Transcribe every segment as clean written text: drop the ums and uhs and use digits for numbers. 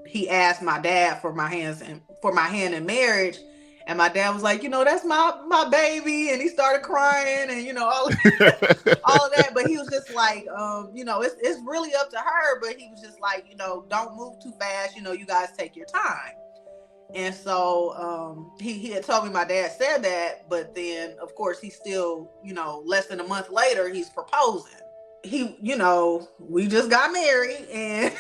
he asked my dad for my hand in marriage. And my dad was like, that's my baby. And he started crying and, all of that. But he was just like, it's really up to her. But he was just like, don't move too fast. You guys take your time. And so he had told me my dad said that. But then, of course, he still, less than a month later, he's proposing. We just got married. And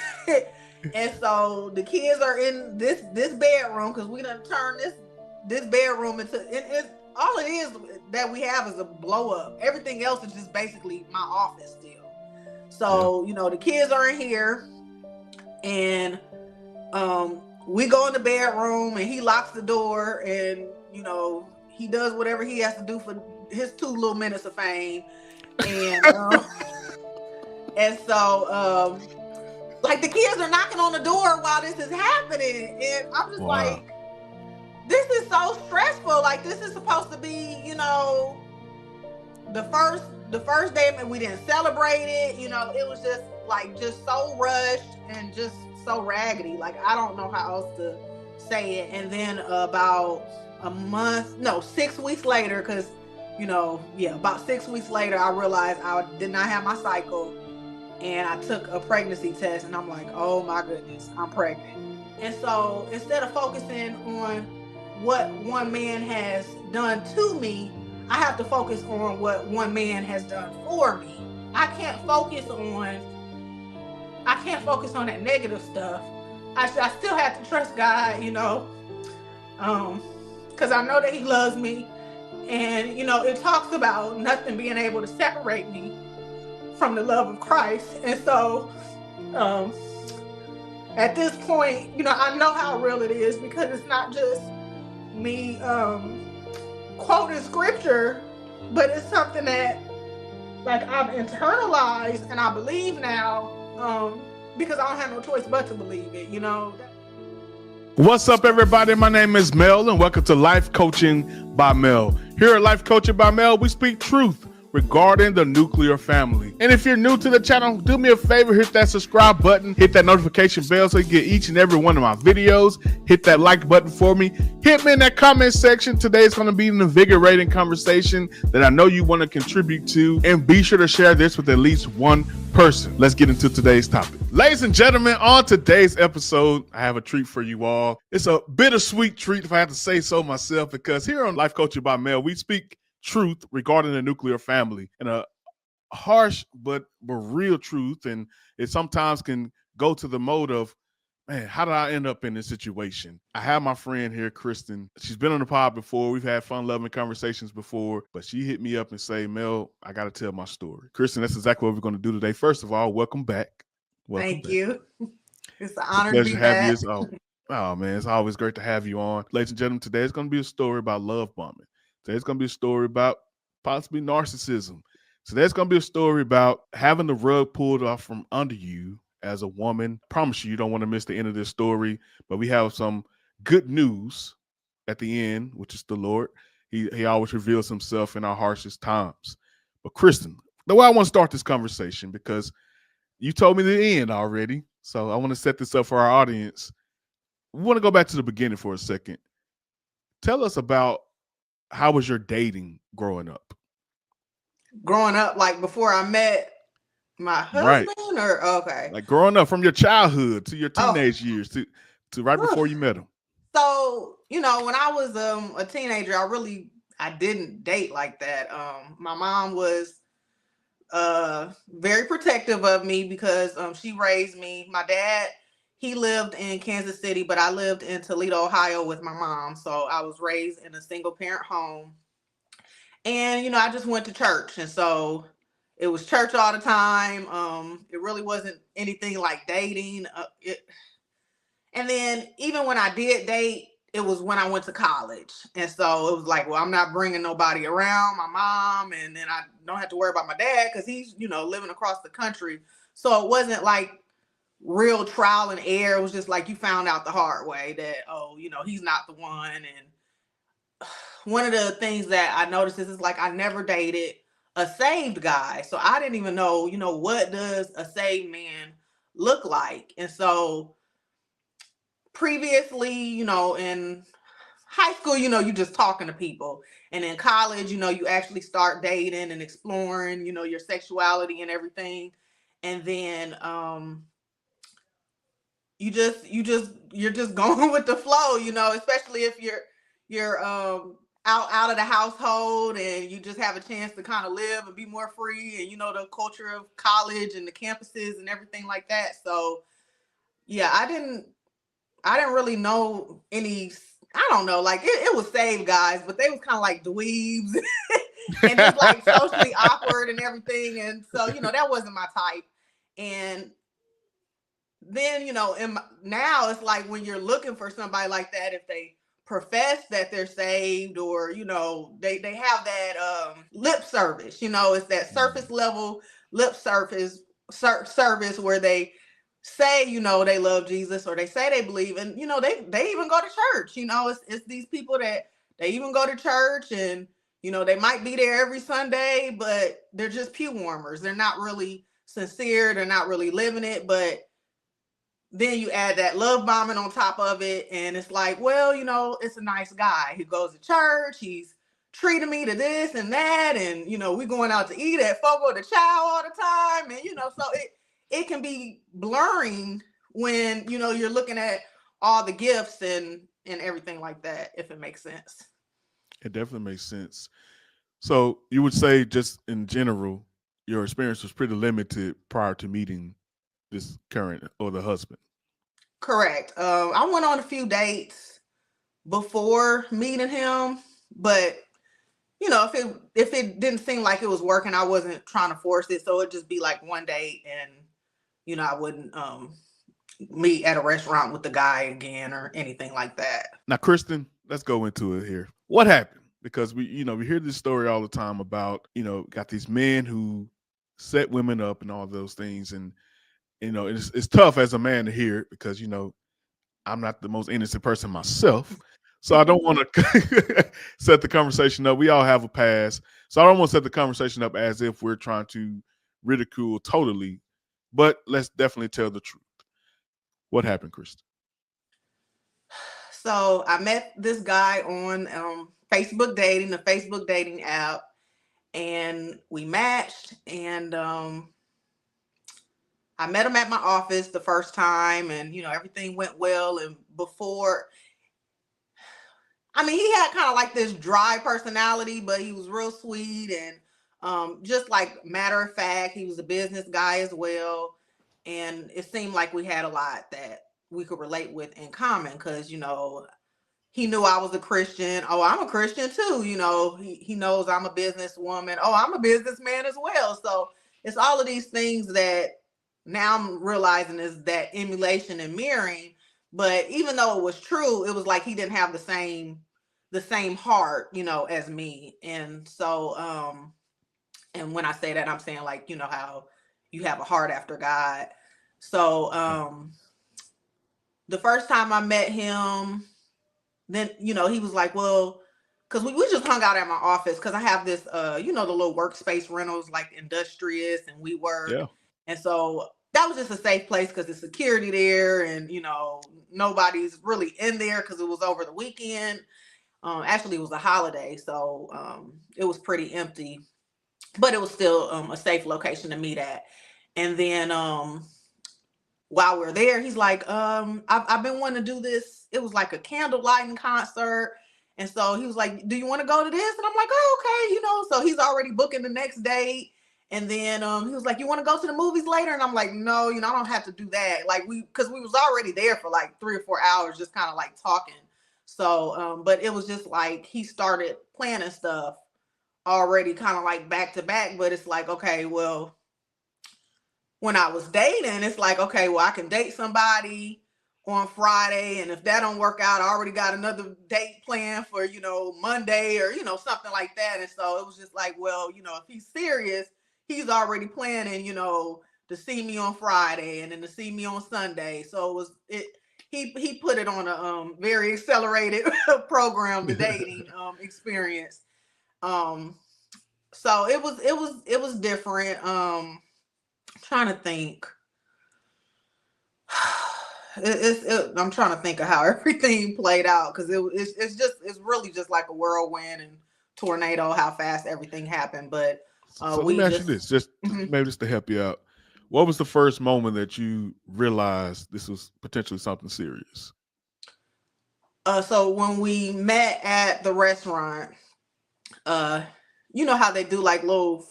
and so the kids are in this bedroom because we done turned this bedroom into all it is that we have is a blow up. Everything else is just basically my office still. So, the kids are in here and we go in the bedroom and he locks the door and, he does whatever he has to do for his 2 little minutes of fame. And and so like the kids are knocking on the door while this is happening. And I'm just like, this is so stressful. Like this is supposed to be, the first day, and we didn't celebrate it. It was just so rushed and just so raggedy. Like I don't know how else to say it. And then about 6 weeks later, because about 6 weeks later, I realized I did not have my cycle, and I took a pregnancy test, and I'm like, oh my goodness, I'm pregnant. And so instead of focusing on what one man has done to me, I have to focus on what one man has done for me. I can't focus on that negative stuff. I still have to trust God, because I know that he loves me. And, it talks about nothing being able to separate me from the love of Christ. And so at this point, I know how real it is, because it's not just me quoting scripture, but it's something that I've internalized and I believe now, because I don't have no choice but to believe it. What's up, everybody? My name is Mel, and welcome to Life Coaching by Mel. Here at Life Coaching by Mel, we speak truth regarding the nuclear family. And if you're new to the channel, do me a favor, hit that subscribe button, hit that notification bell so you get each and every one of my videos. Hit that like button for me. Hit me in that comment section. Today is going to be an invigorating conversation that I know you want to contribute to, and be sure to share this with at least one person. Let's get into today's topic. Ladies and gentlemen, on today's episode, I have a treat for you all. It's a bittersweet treat, if I have to say so myself, because here on Life Coaching by Mel, we speak truth regarding the nuclear family, and a harsh but real truth. And it sometimes can go to the mode of, man, how did I end up in this situation? I have my friend here, Kristin. She's been on the pod before. We've had fun, loving conversations before, but she hit me up and say, Mel, I got to tell my story. Kristin, that's exactly what we're going to do today. First of all, welcome back. Thank you. It's an honor to be back. Oh, man, it's always great to have you on. Ladies and gentlemen, today is going to be a story about love bombing. Today's going to be a story about possibly narcissism. Today's going to be a story about having the rug pulled off from under you as a woman. I promise you don't want to miss the end of this story, but we have some good news at the end, which is the Lord. He always reveals himself in our harshest times. But Kristin, the way I want to start this conversation, because you told me the end already, so I want to set this up for our audience. We want to go back to the beginning for a second. Tell us about, how was your dating growing up? Growing up, like before I met my husband, right? Or okay, like growing up from your childhood to your teenage years to right before you met him. So when I was a teenager, I didn't date like that. My mom was very protective of me because she raised me. My dad, he lived in Kansas City, but I lived in Toledo, Ohio with my mom. So I was raised in a single parent home. And, I just went to church. And so it was church all the time. It really wasn't anything like dating. And then even when I did date, it was when I went to college. And so it was like, well, I'm not bringing nobody around my mom. And then I don't have to worry about my dad because he's, living across the country. So it wasn't like real trial and error. It was just like you found out the hard way that, he's not the one. And one of the things that I noticed is like I never dated a saved guy. So I didn't even know, what does a saved man look like? And so previously, in high school, you just talking to people. And in college, you actually start dating and exploring, your sexuality and everything. And then you're just going with the flow, especially if you're out of the household and you just have a chance to kind of live and be more free, and the culture of college and the campuses and everything like that. So yeah, I didn't really know any. I don't know, like it was saved guys, but they was kind of like dweebs and just like socially awkward and everything. And so, that wasn't my type. And then, now it's like when you're looking for somebody like that, if they profess that they're saved, or, they have that lip service, it's that surface level lip service where they say, they love Jesus, or they say they believe, and they even go to church. It's these people that they even go to church, and they might be there every Sunday, but they're just pew warmers. They're not really sincere, they're not really living it. But then you add that love bombing on top of it, and it's like, well, it's a nice guy. He goes to church, he's treating me to this and that, and we going out to eat at Fogo de Chao all the time. And so it can be blurring when you're looking at all the gifts and everything like that, if it makes sense. It definitely makes sense. So you would say, just in general, your experience was pretty limited prior to meeting this current, or the husband. Correct. I went on a few dates before meeting him, but if it didn't seem like it was working, I wasn't trying to force it. So it'd just be like one date, and I wouldn't meet at a restaurant with the guy again or anything like that. Now, Kristin, let's go into it here. What happened? Because we hear this story all the time about, got these men who set women up and all those things. And, it's tough as a man to hear it, because, I'm not the most innocent person myself. So I don't want to set the conversation up. We all have a past. So I don't want to set the conversation up as if we're trying to ridicule totally, but let's definitely tell the truth. What happened, Kristin? So I met this guy on Facebook dating, the Facebook dating app, and we matched. And I met him at my office the first time, and everything went well. And he had kind of like this dry personality, but he was real sweet, and just like matter of fact, he was a business guy as well. And it seemed like we had a lot that we could relate with in common, because he knew I was a Christian. Oh, I'm a Christian too. He knows I'm a businesswoman. Oh, I'm a businessman as well. So it's all of these things that now I'm realizing is that emulation and mirroring. But even though it was true, it was like he didn't have the same heart, as me. And so and when I say that, I'm saying, like, how you have a heart after God. So the first time I met him, then he was like, well, because we just hung out at my office, because I have this the little workspace rentals, like Industrious and WeWork. Yeah. And so that was just a safe place, because there's security there, and nobody's really in there, because it was over the weekend. Actually, it was a holiday, so it was pretty empty, but it was still a safe location to meet at. And then while we're there, he's like, I've been wanting to do this. It was like a candle lighting concert. And so he was like, do you want to go to this? And I'm like, oh, okay. So he's already booking the next date. And then he was like, you want to go to the movies later? And I'm like, no, I don't have to do that. Like, because we was already there for like 3 or 4 hours, just kind of like talking. So, but it was just like, he started planning stuff already kind of like back to back. But it's like, okay, well, when I was dating, it's like, okay, well, I can date somebody on Friday, and if that don't work out, I already got another date planned for, Monday, or, something like that. And so it was just like, well, if he's serious, he's already planning, to see me on Friday and then to see me on Sunday. So he put it on a very accelerated program, the dating experience. So it was different. Trying to think. I'm trying to think of how everything played out, because it's really just like a whirlwind and tornado how fast everything happened. But So let we me ask you just this, just mhm. maybe just to help you out. What was the first moment that you realized this was potentially something serious? So when we met at the restaurant, uh you know how they do like little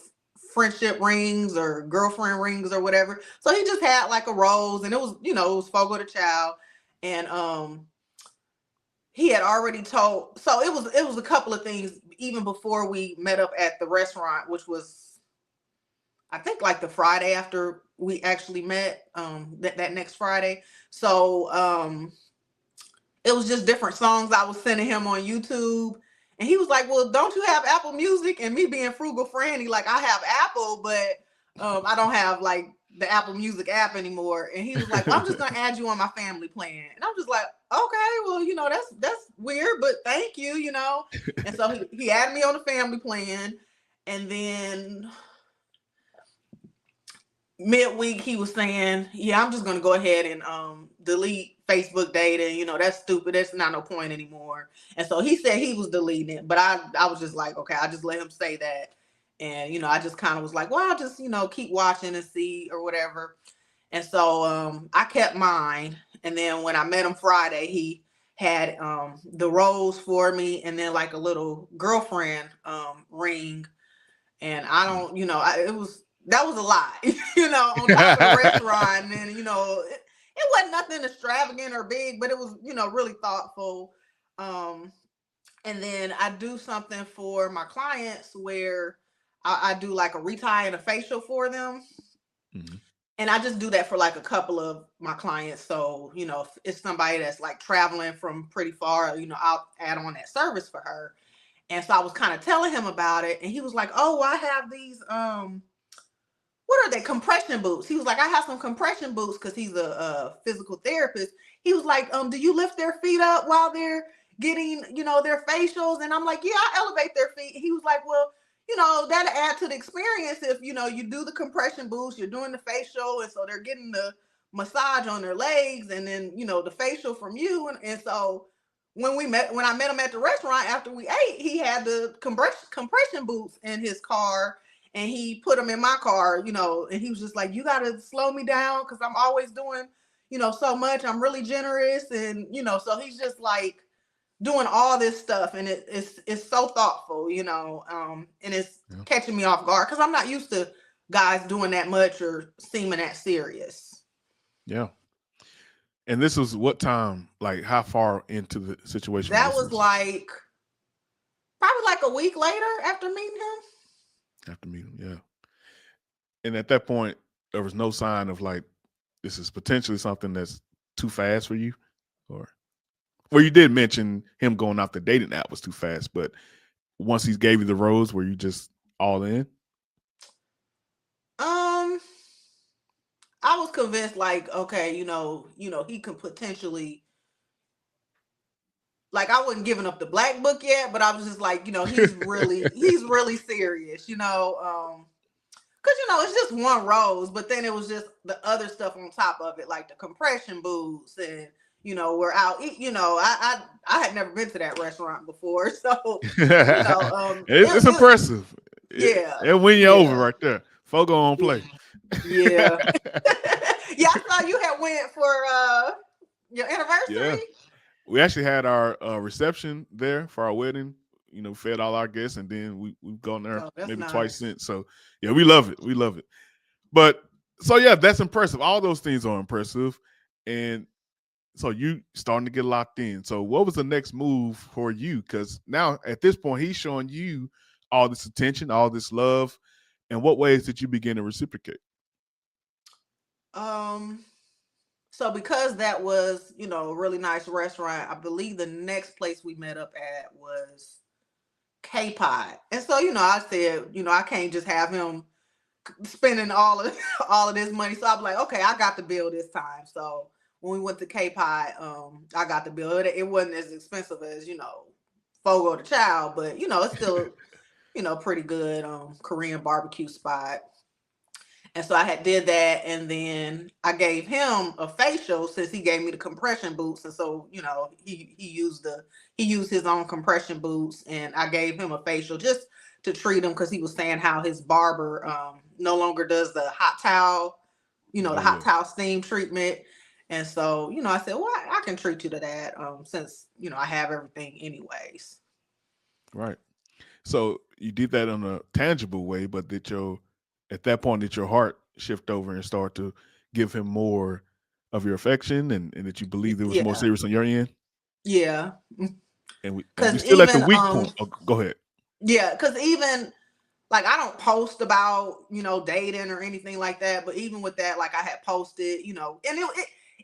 friendship rings or girlfriend rings or whatever. So he just had like a rose, and it was, it was Fogo de Chao. And he had already told, so it was a couple of things even before we met up at the restaurant, which was, I think, like the Friday after we actually met, that next Friday. So it was just different songs I was sending him on YouTube. And he was like, well, don't you have Apple Music? And me being frugal Franny, like, I have Apple, but I don't have like the Apple Music app anymore. And he was like, well, I'm just gonna add you on my family plan. And I'm just like, okay, well, that's weird, but thank you, And so he added me on the family plan. And then midweek he was saying, yeah, I'm just gonna go ahead and delete Facebook data. That's stupid, that's not no point anymore. And so he said he was deleting it, but I was just like, okay, I just let him say that. And I just kind of was like, well, I'll just keep watching and see or whatever. And so I kept mine. And then when I met him Friday, he had the rose for me, and then like a little girlfriend ring. And I don't, that was a lot, on top of the restaurant. And then, it wasn't nothing extravagant or big, but it was, really thoughtful. And then I do something for my clients where I do like a retie and a facial for them. Mm-hmm. And I just do that for like a couple of my clients. So, if it's somebody that's like traveling from pretty far, I'll add on that service for her. And so I was kind of telling him about it, and he was like, oh, I have these, what are they, compression boots? He was like, I have some compression boots, because he's a physical therapist. He was like, do you lift their feet up while they're getting, their facials? And I'm like, yeah, I elevate their feet. He was like, well, that'll add to the experience if, you do the compression boots, you're doing the facial, and so they're getting the massage on their legs, and then, the facial from you. And so when I met him at the restaurant after we ate, he had the compression boots in his car, and he put them in my car, and he was just like, you got to slow me down, because I'm always doing, so much. I'm really generous. And, so he's just like doing all this stuff, and it's so thoughtful, and it's catching me off guard, because I'm not used to guys doing that much or seeming that serious. Yeah. And this was what time, like how far into the situation? That was like probably like a week later after meeting him. Yeah. And at that point, there was no sign of like, this is potentially something that's too fast for you? Or, well, you did mention him going off the dating app was too fast, but once he gave you the rose, were you just all in? I was convinced, like, okay, he could potentially, like, I wasn't giving up the black book yet, but I was just like, he's really serious, because, it's just one rose, but then it was just the other stuff on top of it, like the compression boots, and, we're out, I had never been to that restaurant before. So, it's impressive. It win you over right there. Fogo on play. Yeah. Yeah, I saw you had went for your anniversary. Yeah. We actually had our reception there for our wedding. Fed all our guests, and then we've gone there maybe twice since. So yeah, we love it. We love it. But so yeah, that's impressive. All those things are impressive. And so you starting to get locked in. So what was the next move for you? Because now at this point, he's showing you all this attention, all this love. And what ways did you begin to reciprocate? So because that was, a really nice restaurant, I believe the next place we met up at was K-Pod. And so, I said, I can't just have him spending all of this money. So I'm like, okay, I got the bill this time. So when we went to K-Pod, I got the bill. It wasn't as expensive as, Fogo de Chao, but it's still, pretty good Korean barbecue spot. And so I had did that, and then I gave him a facial since he gave me the compression boots. And so, he used his own compression boots, and I gave him a facial just to treat him because he was saying how his barber no longer does the hot towel, the Oh hot yeah. towel steam treatment. And so, I said, well, I can treat you to that since, I have everything anyways. Right. So you did that in a tangible way, but at that point did your heart shift over and start to give him more of your affection, and that you believe it was more Yeah. serious on your end? Yeah. And we Because still at the even, weak point. Oh, go ahead. yeah, because even like I don't post about, dating or anything like that. But even with that, like I had posted, and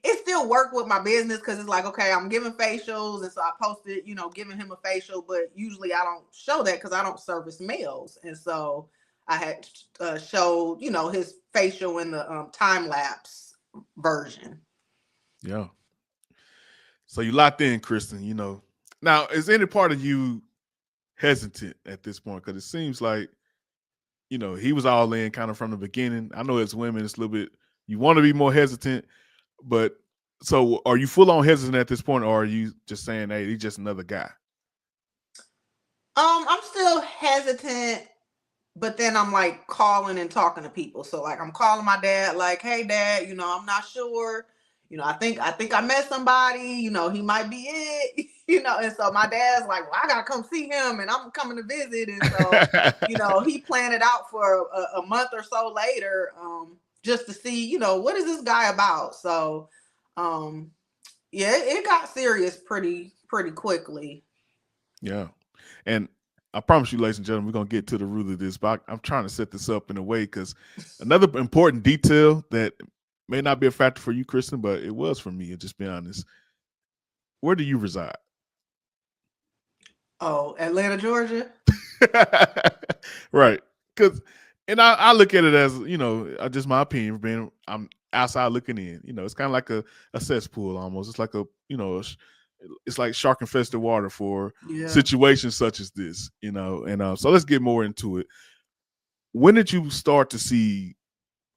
it still worked with my business because it's like, okay, I'm giving facials. And so I posted, giving him a facial. But usually I don't show that because I don't service males. And so I had showed, his facial in the time lapse version. Yeah. So you locked in, Kristin. Now is any part of you hesitant at this point? Because it seems like he was all in kind of from the beginning. I know as women, it's a little bit, you want to be more hesitant, but so are you full on hesitant at this point, or are you just saying, hey, he's just another guy? I'm still hesitant, but then I'm like calling and talking to people. So like I'm calling my dad, like, hey dad, I'm not sure. I think I met somebody, he might be it, and so my dad's like, well, I gotta come see him and I'm coming to visit. And so, he planned it out for a month or so later, just to see, what is this guy about? So yeah, it got serious pretty quickly. Yeah. And I promise you, ladies and gentlemen, we're going to get to the root of this, but I'm trying to set this up in a way because another important detail that may not be a factor for you, Kristin, but it was for me, and just be honest. Where do you reside? Oh, Atlanta, Georgia. Right. And I look at it as, just my opinion, I'm outside looking in. It's kind of like a cesspool almost. It's like it's like shark infested water for situations such as this, and so let's get more into it. When did you start to see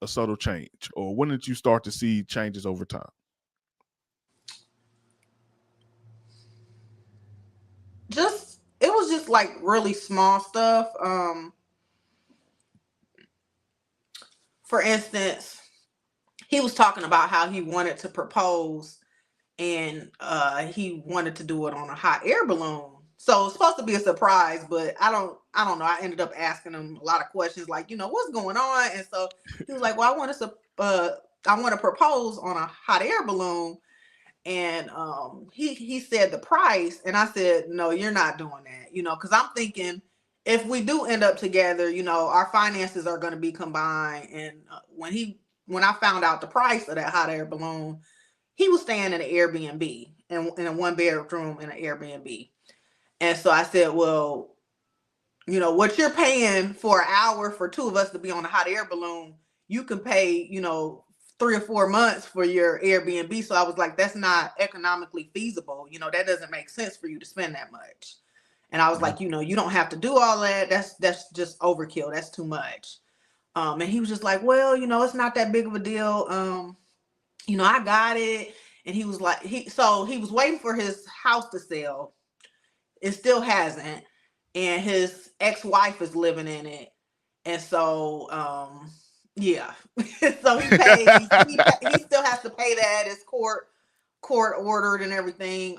a subtle change, or when did you start to see changes over time? It was just like really small stuff. For instance, he was talking about how he wanted to propose, and he wanted to do it on a hot air balloon. So it's supposed to be a surprise, but I don't know. I ended up asking him a lot of questions like, what's going on? And so he was like, well, I want to propose on a hot air balloon. And he said the price, and I said, no, you're not doing that, because I'm thinking if we do end up together, our finances are going to be combined. And when I found out the price of that hot air balloon, he was staying in an Airbnb, in a 1 bedroom in an Airbnb. And so I said, well, what you're paying for an hour for two of us to be on a hot air balloon, you can pay, 3 or 4 months for your Airbnb. So I was like, that's not economically feasible. That doesn't make sense for you to spend that much. And I was like, you don't have to do all that. That's just overkill. That's too much. And he was just like, well, it's not that big of a deal. I got it. And he was like, he was waiting for his house to sell. It still hasn't. And his ex-wife is living in it. And so, yeah. So he pays, he still has to pay that. It's court ordered and everything.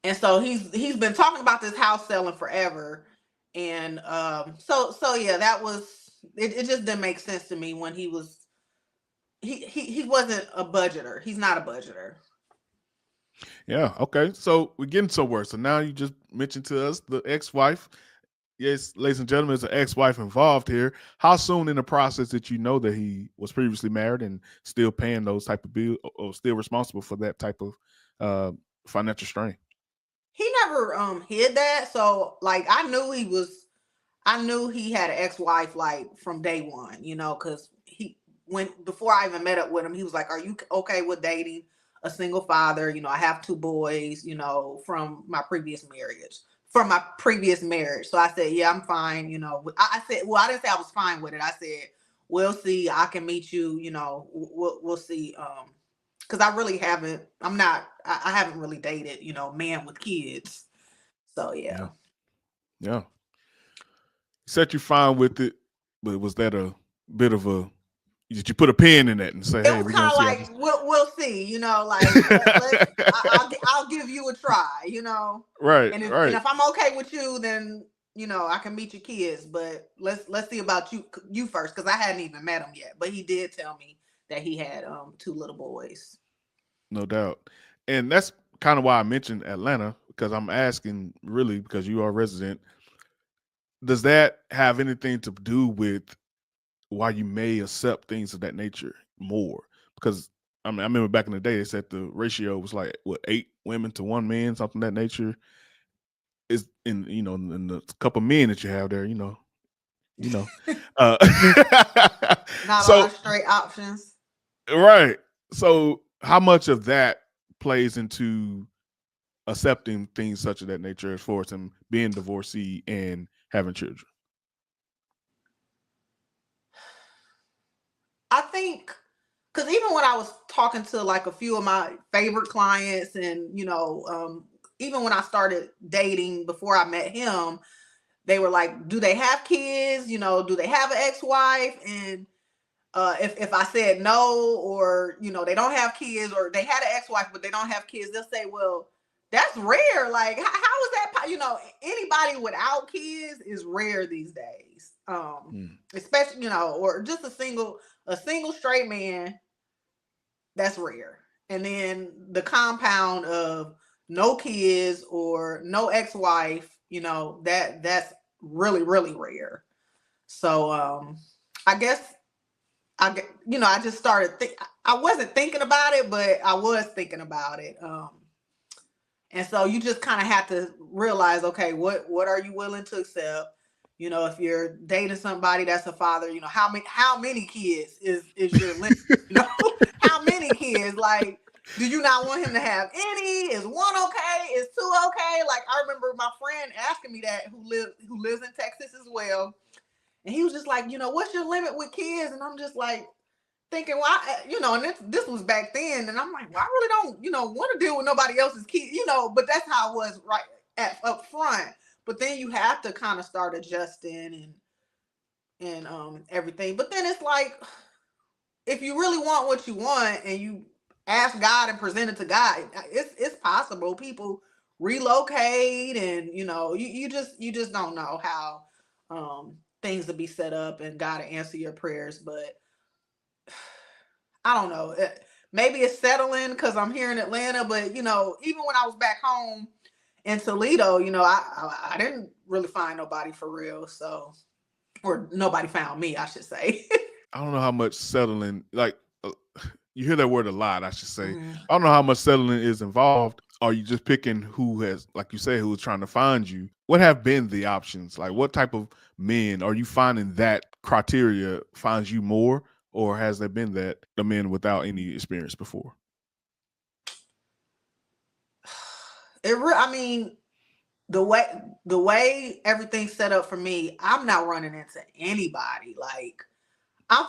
And so he's been talking about this house selling forever. And so yeah, that was it just didn't make sense to me when he wasn't a budgeter. He's not a budgeter. Yeah. Okay. So we're getting somewhere. So now you just mentioned to us the ex-wife. Yes, ladies and gentlemen, there's an ex-wife involved here. How soon in the process did you know that he was previously married and still paying those type of bills, or still responsible for that type of financial strain? He never hid that. So like I knew he had an ex-wife like from day one, because before I even met up with him, he was like, are you okay with dating a single father? I have 2 boys, from my previous marriage. So I said, yeah, I'm fine. I said, well, I didn't say I was fine with it. I said, we'll see. I can meet you, we'll see. Because I really haven't, I haven't really dated, man with kids. So yeah. Yeah. Said you fine with it, but was that a bit of a, did you put a pin in that and say, It hey, was we're kind going to of see how like this. we'll see, like I'll give you a try, Right, and right. if I'm okay with you, then I can meet your kids, but let's see about you first, because I hadn't even met him yet, but he did tell me that he had 2 little boys. No doubt. And that's kind of why I mentioned Atlanta, because I'm asking really because you are a resident. Does that have anything to do with why you may accept things of that nature more? Because I mean, I remember back in the day, they said the ratio was like what 8 women to 1 man, something of that nature. Is in the couple men that you have there, you know. Uh, Not a lot so of straight options. right. So how much of that plays into accepting things such of that nature as far as him being divorcee and having children? I think, because even when I was talking to like a few of my favorite clients, and even when I started dating before I met him, they were like, do they have kids, do they have an ex-wife? And if I said no, or they don't have kids, or they had an ex-wife but they don't have kids, they'll say, well, that's rare. Like, how is that? Anybody without kids is rare these days. Especially, or just a single straight man, that's rare. And then the compound of no kids or no ex-wife, that's really, really rare. So I guess I just started I wasn't thinking about it, but I was thinking about it. And so you just kind of have to realize, okay, what are you willing to accept? If you're dating somebody that's a father, how many kids is your limit? How many kids? Like, do you not want him to have any? Is 1 okay? Is 2 okay? Like, I remember my friend asking me that, who lives in Texas as well. And he was just like, what's your limit with kids? And I'm just like thinking, well, and this was back then. And I'm like, well, I really don't, want to deal with nobody else's kids, but that's how it was right up front. But then you have to kind of start adjusting and everything. But then it's like, if you really want what you want and you ask God and present it to God, it's possible. People relocate, and you just don't know how things will be set up, and God to answer your prayers. But I don't know. Maybe it's settling because I'm here in Atlanta, but even when I was back home in Toledo, I didn't really find nobody for real. So, or nobody found me, I should say. I don't know how much settling, like you hear that word a lot, I should say. Mm-hmm. I don't know how much settling is involved. Are you just picking who has, like you say, who is trying to find you? What have been the options? Like, what type of men are you finding that criteria finds you more, or has there been that the men without any experience before? I mean, the way everything's set up for me, I'm not running into anybody. Like, I'm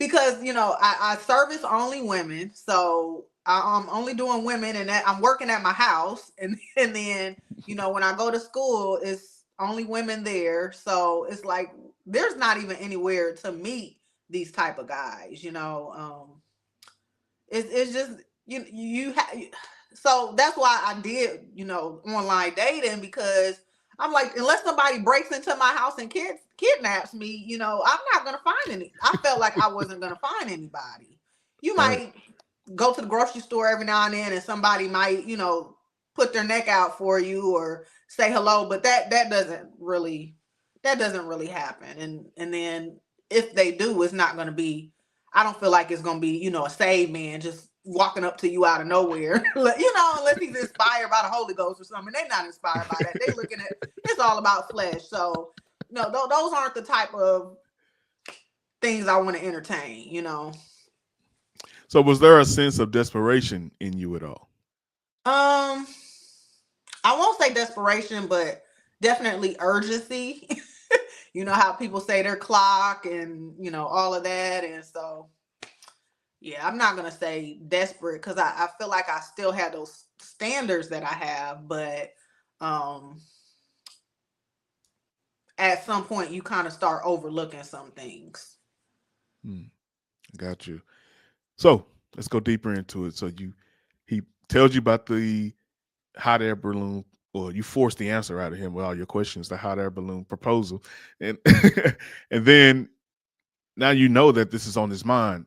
because I service only women, so I'm only doing women, and that I'm working at my house, and then when I go to school, it's only women there. So it's like there's not even anywhere to meet these type of guys. It's just you have. So that's why I did online dating, because I'm like, unless somebody breaks into my house and kidnaps me, I'm not gonna find any. I felt like I wasn't gonna find anybody. You Right. might go to the grocery store every now and then, and somebody might put their neck out for you or say hello, but that doesn't really happen. And then if they do, it's not gonna be. I don't feel like it's gonna be a saved man just walking up to you out of nowhere, unless he's inspired by the Holy Ghost or something. They're not inspired by that. They looking at, it's all about flesh. So no, those aren't the type of things I want to entertain. So was there a sense of desperation in you at all? I won't say desperation, but definitely urgency. you know how people say their clock and, you know, all of that. And so, yeah, I'm not going to say desperate because I feel like I still have those standards that I have. But at some point, you kind of start overlooking some things. Got you. So let's go deeper into it. So he tells you about the hot air balloon, or you force the answer out of him with all your questions, the hot air balloon proposal. And and then now you know that this is on his mind.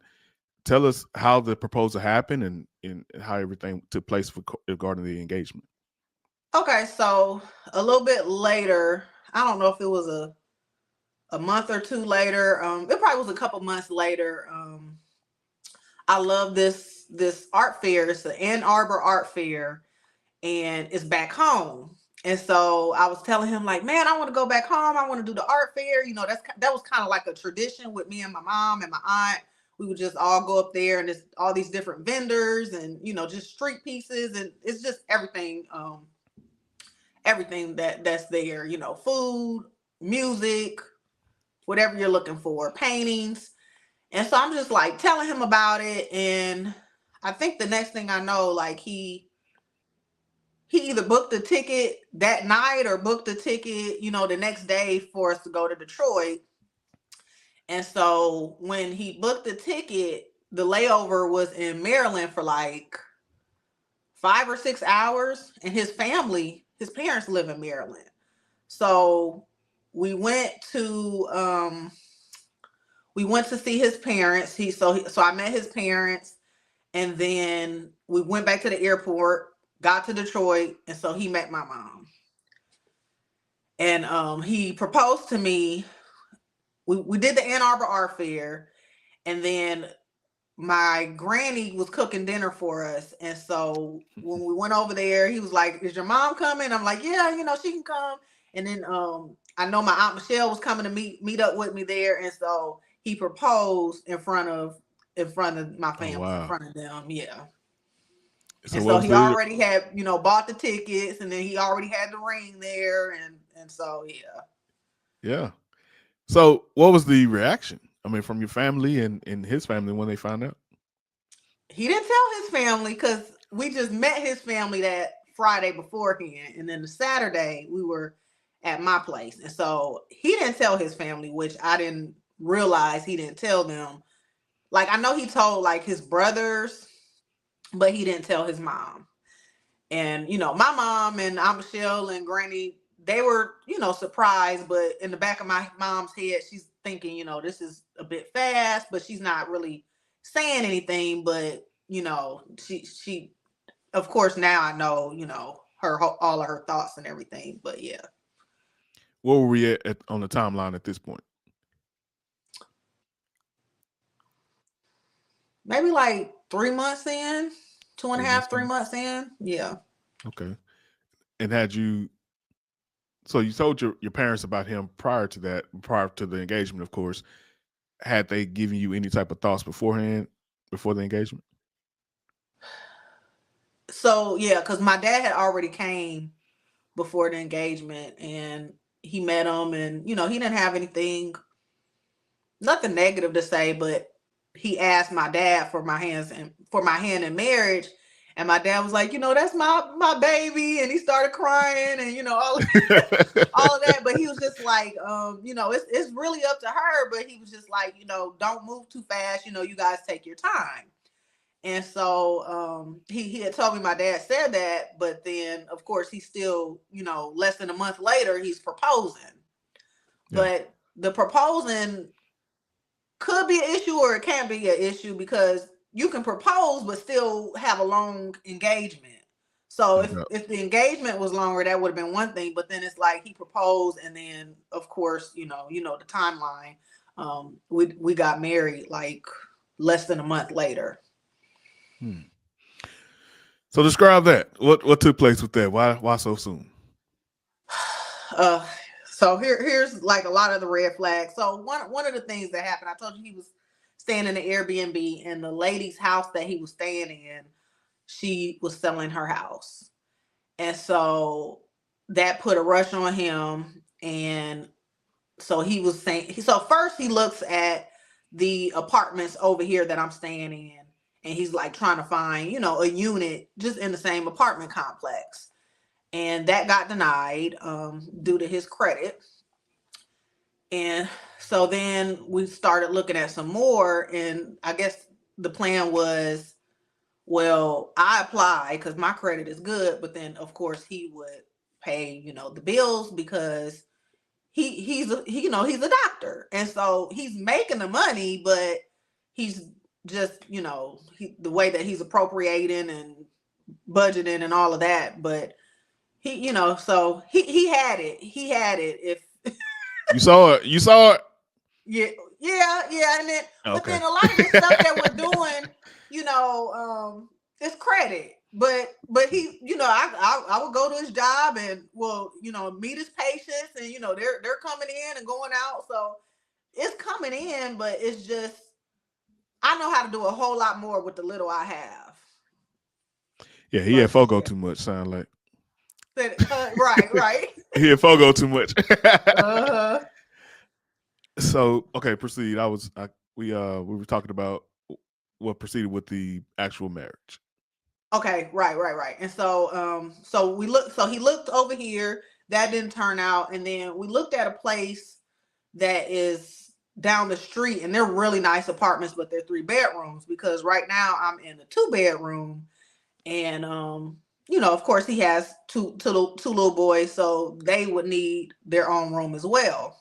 Tell us how the proposal happened and how everything took place regarding the engagement. Okay, so a little bit later, I don't know if it was a month or two later. It probably was a couple months later. I love this art fair. It's the Ann Arbor Art Fair, and it's back home. And so I was telling him like, man, I want to go back home. I want to do the art fair. You know, that was kind of like a tradition with me and my mom and my aunt. We would just all go up there, and there's all these different vendors and, you know, just street pieces, and it's just everything. Everything that's there, you know, food, music, whatever you're looking for, paintings. And so I'm just like telling him about it. And I think the next thing I know, like he either booked a ticket that night or booked a ticket, you know, the next day for us to go to Detroit. And so when he booked the ticket, the layover was in Maryland for like 5 or 6 hours, and his parents live in Maryland. So we went to see his parents. So I met his parents, and then we went back to the airport, got to Detroit, and so he met my mom. And he proposed to me. We did the Ann Arbor Art Fair, and then my granny was cooking dinner for us. And so when we went over there, he was like, is your mom coming? I'm like, yeah, you know, she can come. And then I know my Aunt Michelle was coming to meet up with me there. And so he proposed in front of my family, wow. in front of them. Yeah. So, and so he already had, you know, bought the tickets, and then he already had the ring there. And so, yeah. Yeah. So what was the reaction? I mean, from your family and his family when they found out? He didn't tell his family because we just met his family that Friday beforehand. And then the Saturday we were at my place. And so he didn't tell his family, which I didn't realize he didn't tell them. Like, I know he told like his brothers, but he didn't tell his mom. And, you know, my mom and Aunt Michelle and Granny, they were, you know, surprised. But in the back of my mom's head, she's thinking, you know, this is a bit fast, but she's not really saying anything. But, you know, she of course, now I know, you know, all of her thoughts and everything. But yeah. Where were we at on the timeline at this point? Maybe like 3 months in, 2.5, 3 months in. Yeah. Okay. And so you told your parents about him prior to the engagement, of course. Had they given you any type of thoughts beforehand, before the engagement? So yeah, because my dad had already came before the engagement, and he met him, and, you know, he didn't have nothing negative to say, but he asked my dad for my hand in marriage. And my dad was like, you know, that's my baby. And he started crying, and, you know, all of that. But he was just like, you know, it's really up to her. But he was just like, you know, don't move too fast. You know, you guys take your time. And so he had told me my dad said that. But then, of course, he's still, you know, less than a month later, he's proposing. Yeah. But the proposing could be an issue, or it can't be an issue, because you can propose but still have a long engagement. So if the engagement was longer, that would have been one thing. But then it's like he proposed, and then of course, you know the timeline. We got married like less than a month later. So describe that. What took place with that? Why so soon? So here's like a lot of the red flags. So one of the things that happened, I told you he was staying in the Airbnb, and the lady's house that he was staying in, she was selling her house. And so that put a rush on him. And so he was saying, so first he looks at the apartments over here that I'm staying in, and he's like trying to find, a unit just in the same apartment complex. And that got denied due to his credit. And so then we started looking at some more, and I guess the plan was, well, I apply because my credit is good, but then of course he would pay, the bills, because he's a doctor, and so he's making the money, but he's just, the way that he's appropriating and budgeting and all of that. But he, so he had it. If you saw it. yeah, and then Okay. but then a lot of the stuff that we're doing, it's credit. But he, I would go to his job and meet his patients, and they're coming in and going out. So it's coming in, but it's just, I know how to do a whole lot more with the little I have. Yeah, he had Fogo too much, sound like. Right. He had Fogo too much. So, okay, proceed. We were talking about what proceeded with the actual marriage. Okay, right. And so he looked over here, that didn't turn out, and then we looked at a place that is down the street, and they're really nice apartments, but they're 3 bedrooms, because right now I'm in a 2-bedroom, and of course he has two little boys, so they would need their own room as well.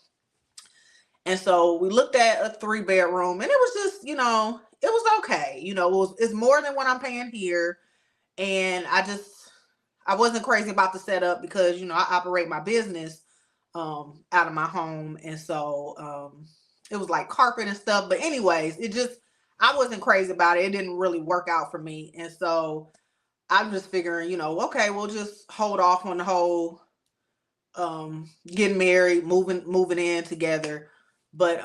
And so we looked at a 3-bedroom, and it was just, it was okay. It's more than what I'm paying here. And I wasn't crazy about the setup, because, I operate my business out of my home. And so it was like carpet and stuff. But anyways, I wasn't crazy about it. It didn't really work out for me. And so I'm just figuring, okay, we'll just hold off on the whole getting married, moving in together. But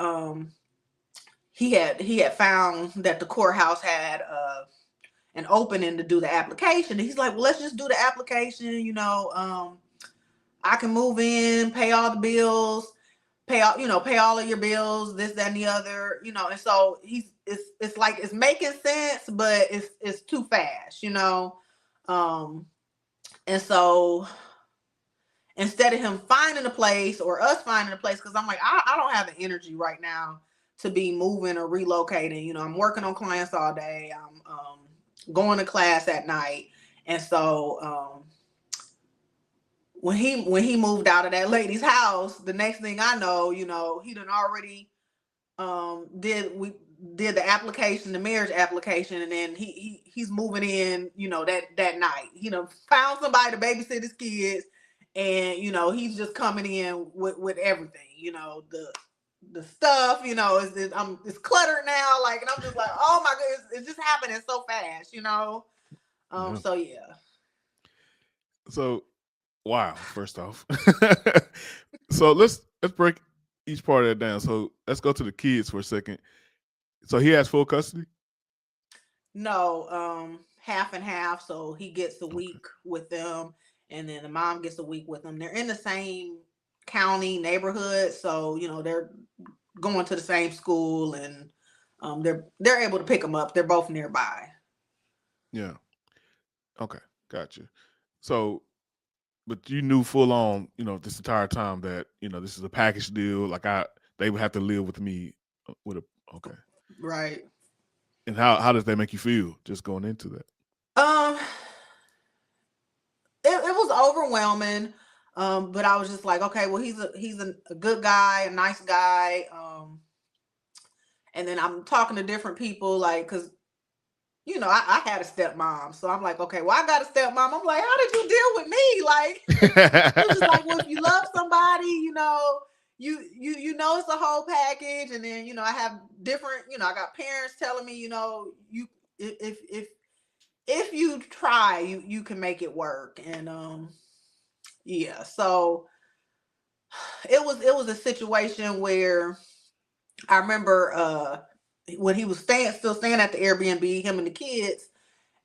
he had found that the courthouse had an opening to do the application. And he's like, well, let's just do the application. I can move in, pay all the bills, pay all of your bills, this, that, and the other, and so it's like, it's making sense, but it's too fast, and so instead of him finding a place, or us finding a place, because I'm like, I don't have the energy right now to be moving or relocating. I'm working on clients all day. I'm going to class at night. And so when he moved out of that lady's house, the next thing I know, he done already did the application, the marriage application, and then he's moving in, that night. Found somebody to babysit his kids, and he's just coming in with everything, the stuff, it's cluttered now, like, and I'm just like, oh my goodness, it's just happening so fast, Yeah. So yeah. So, wow, first off. So let's break each part of that down. So let's go to the kids for a second. So he has full custody? No, half and half. So he gets a week with them, and then the mom gets a week with them. They're in the same county neighborhood, so they're going to the same school, and they're able to pick them up. They're both nearby. Yeah. Okay, gotcha. So, but you knew full on, this entire time that this is a package deal. Like they would have to live with me with a okay. Right. And how does that make you feel, just going into that? It was overwhelming. But I was just like, okay, well, he's a good guy, a nice guy. And then I'm talking to different people, like, cause I had a stepmom, so I'm like, okay, well, I got a stepmom. I'm like, how did you deal with me? Like, it was just like, well, if you love somebody, you know it's a whole package. And then I have different, I got parents telling me, you if you try, you can make it work. And yeah, so it was a situation where I remember when he was still staying at the Airbnb, him and the kids,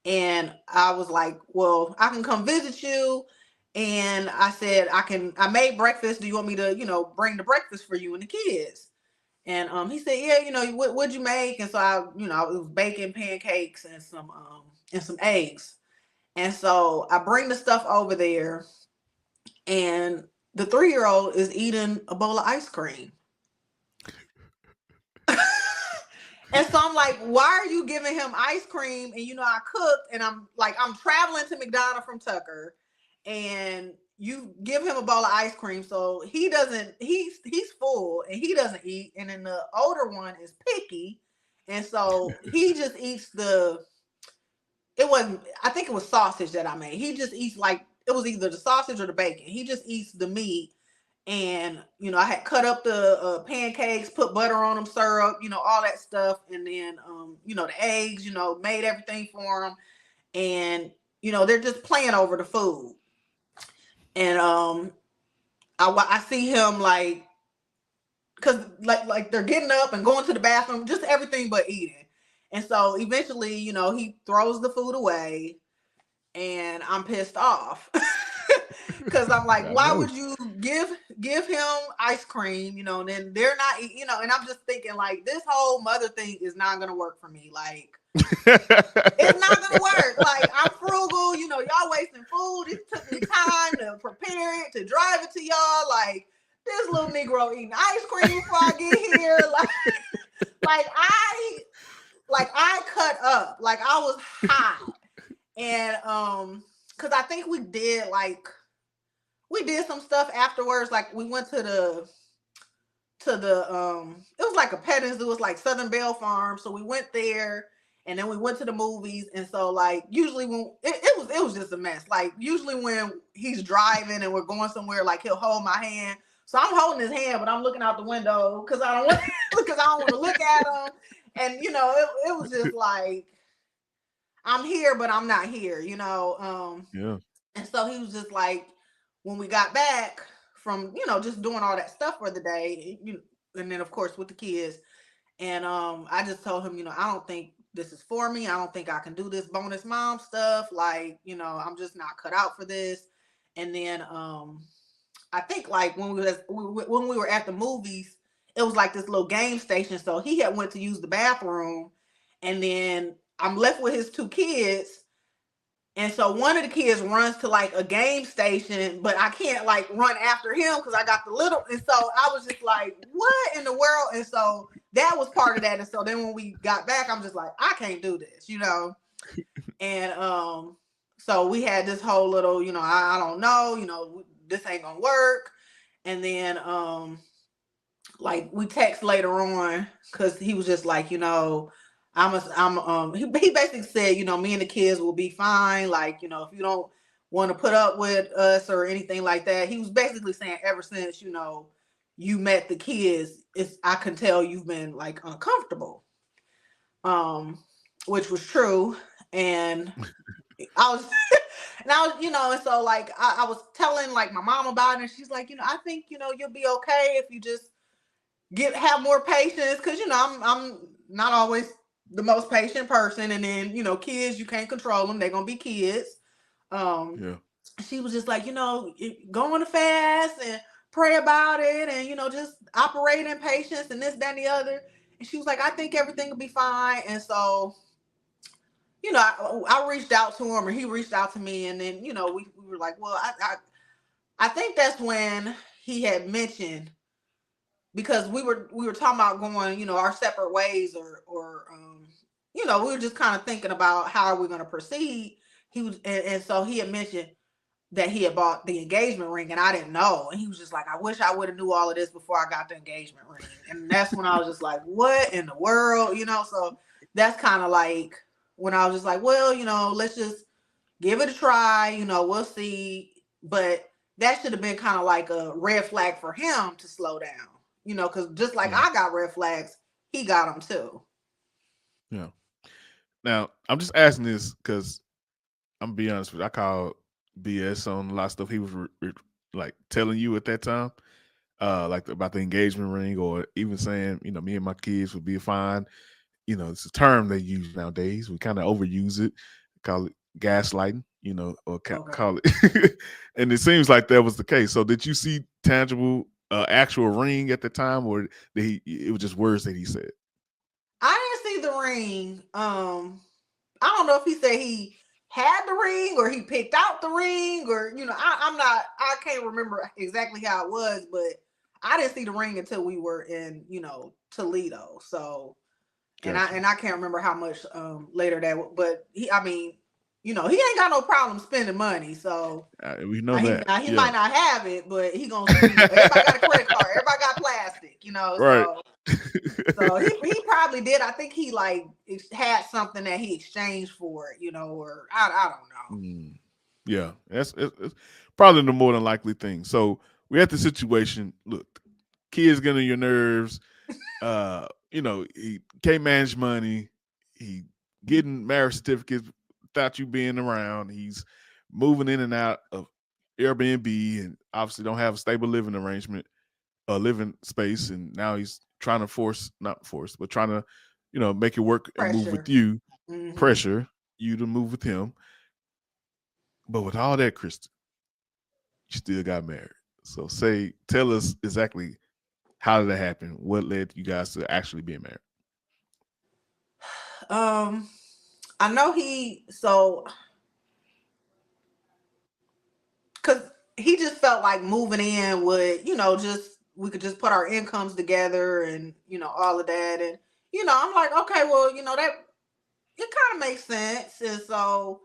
and I was like, well, I can come visit you, And I said, I made breakfast. Do you want me to, bring the breakfast for you and the kids? And he said, yeah, what'd you make? And so it was bacon, pancakes, and some eggs. And so I bring the stuff over there, and the 3-year-old is eating a bowl of ice cream. And so I'm like, why are you giving him ice cream? And I cooked, and I'm traveling to McDonald's from Tucker, and you give him a bowl of ice cream. So he's full and he doesn't eat. And then the older one is picky. And so he just eats I think it was sausage that I made. He just eats it was either the sausage or the bacon. He just eats the meat. And, I had cut up the pancakes, put butter on them, syrup, all that stuff. And then, the eggs, made everything for them. And, they're just playing over the food. And I see him because they're getting up and going to the bathroom, just everything but eating. And so eventually, he throws the food away, and I'm pissed off. Because I'm like, why would you give him ice cream, and then they're not, and I'm just thinking this whole mother thing is not going to work for me. It's not going to work. I'm frugal, y'all wasting food. It took me time to prepare it, to drive it to y'all. This little Negro eating ice cream before I get here. I cut up. I was hot. And, cause I think we did some stuff afterwards. We went to the it was like a petting zoo. It was Southern Belle Farm. So we went there, and then we went to the movies. And so usually when it was just a mess. Usually when he's driving and we're going somewhere, he'll hold my hand. So I'm holding his hand, but I'm looking out the window because I don't want to look at him. And it was just I'm here, but I'm not here, Yeah. And so he was just when we got back from, just doing all that stuff for the day, and then of course with the kids. And I just told him, I don't think this is for me. I don't think I can do this bonus mom stuff. I'm just not cut out for this. And then I think when we were at the movies, it was this little game station. So he had went to use the bathroom, and then I'm left with his 2 kids. And so one of the kids runs to a game station, but I can't run after him because I got the little. And so I was just what in the world? And so that was part of that. And so then when we got back, I'm just I can't do this, And so we had this whole little, I don't know, this ain't gonna work. And then we text later on because he was just he basically said, me and the kids will be fine. If you don't want to put up with us or anything like that. He was basically saying ever since, you met the kids, I can tell you've been uncomfortable. Which was true. And I was, and so I was telling my mom about it, and she's like, I think, you'll be okay if you just have more patience. Cause I'm not always the most patient person. And then, kids, you can't control them. They're going to be kids. Yeah. She was just go on a fast and pray about it. And, just operate in patience and this, that, and the other. And she was like, I think everything will be fine. And so, I reached out to him, or he reached out to me. And then, we were well, I think that's when he had mentioned, because we were talking about going, our separate ways, or we were just kind of thinking about how are we going to proceed. He was, and so he had mentioned that he had bought the engagement ring, and I didn't know. And he was just I wish I would have knew all of this before I got the engagement ring. And that's when I was just what in the world, So that's kind of when I was just well, let's just give it a try, we'll see. But that should have been kind of a red flag for him to slow down. Because just I got red flags, he got them too. Yeah. Now, I'm just asking this because I'm gonna be honest with you. I call BS on a lot of stuff he was telling you at that time, about the engagement ring, or even saying, me and my kids would be fine. It's a term they use nowadays. We kind of overuse it. Call it, gaslighting, or Okay. call it. And it seems like that was the case. So did you see tangible, actual ring at the time, or did it was just words that he said? I didn't see the ring. I don't know if he said he had the ring or he picked out the ring, or I can't remember exactly how it was, but I didn't see the ring until we were in Toledo. So Gotcha. and I can't remember how much later that, but he ain't got no problem spending money. So We know that. he Yeah. might not have it, but he gonna everybody got a credit card, everybody got plastic, Right. so he probably did. I think he like had something that he exchanged for it, or I don't know. Yeah, it's probably the more than likely thing. So we had the situation. Look, kids getting on your nerves. He can't manage money. He getting marriage certificates without you being around. He's moving in and out of Airbnb, and obviously don't have a stable living arrangement, living space. And now he's trying to not force, but trying to, make it work and move with Pressure. you. Mm-hmm. Pressure you to move with him. But with all that, Kristin, you still got married. So tell us exactly how did that happen? What led you guys to actually being married? I know because he just felt like moving in would, we could just put our incomes together and, all of that. And, I'm like, okay, well, that it kind of makes sense. And so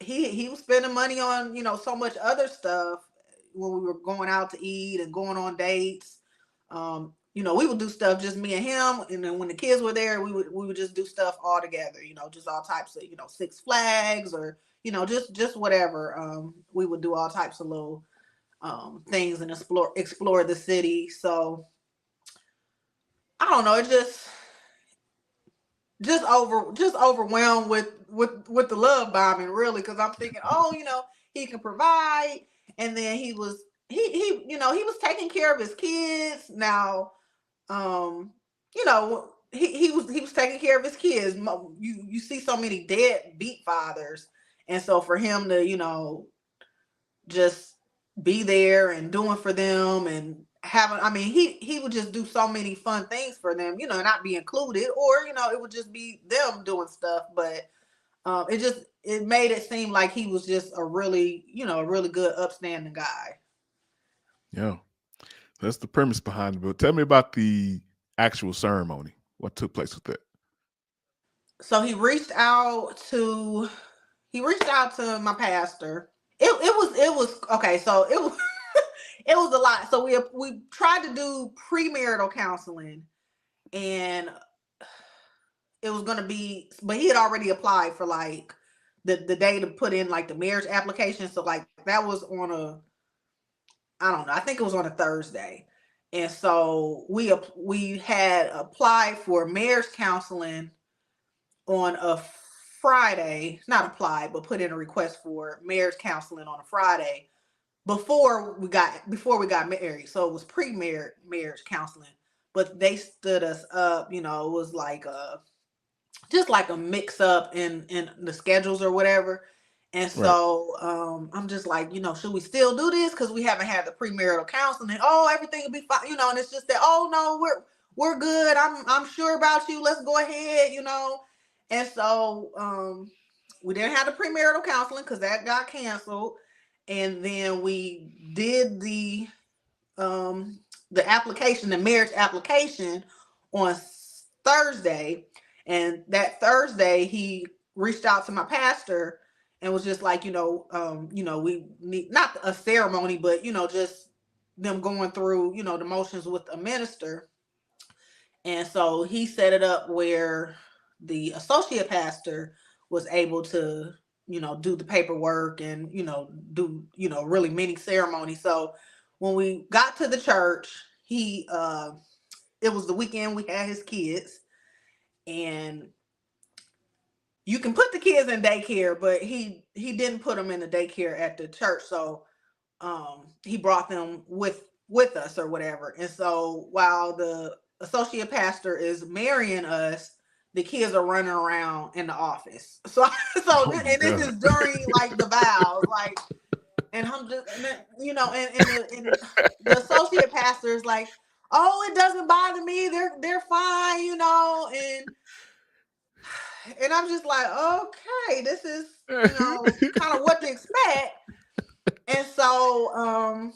he was spending money on, so much other stuff when we were going out to eat and going on dates. We would do stuff just me and him, and then when the kids were there, we would just do stuff all together. Just all types of Six Flags or just whatever. We would do all types of little things and explore the city. So I don't know. It just overwhelmed with the love bombing, really, because I'm thinking, oh, he can provide, and then he was taking care of his kids. Now, he was taking care of his kids. You see so many deadbeat fathers, and so for him to just be there and doing for them and having, he would just do so many fun things for them, not be included, or it would just be them doing stuff. But it made it seem like he was just a really good upstanding guy. Yeah, that's the premise behind it. But tell me about the actual ceremony. What took place with that? So he reached out to my pastor. It was okay. So it was it was a lot. So we tried to do premarital counseling, and it was gonna be, but he had already applied for like the day to put in like the marriage application. So like that was on I don't know. I think it was on a Thursday, and so we had applied for marriage counseling on a Friday. Not applied, but put in a request for marriage counseling on a Friday before we got married. So it was marriage counseling, but they stood us up. It was like just like a mix up in the schedules or whatever. And Right. so I'm just like, should we still do this? Because we haven't had the premarital counseling. And, oh, everything will be fine, and it's just that, oh no, we're good. I'm sure about you. Let's go ahead, And so we didn't have the premarital counseling because that got canceled. And then we did the application, the marriage application on Thursday. And that Thursday, he reached out to my pastor and was just like, we need not a ceremony, but just them going through, the motions with a minister. And so he set it up where the associate pastor was able to, do the paperwork and, do, really many ceremonies. So when we got to the church, it was the weekend we had his kids, and you can put the kids in daycare, but he didn't put them in the daycare at the church. So he brought them with us or whatever. And so while the associate pastor is marrying us, the kids are running around in the office. So Oh my and this God. is during like the vows, like, and I'm just, and then, you know, and the associate pastor is like, oh, it doesn't bother me. They're fine, you know, and I'm just like, okay, this is, you know, kind of what to expect. And so,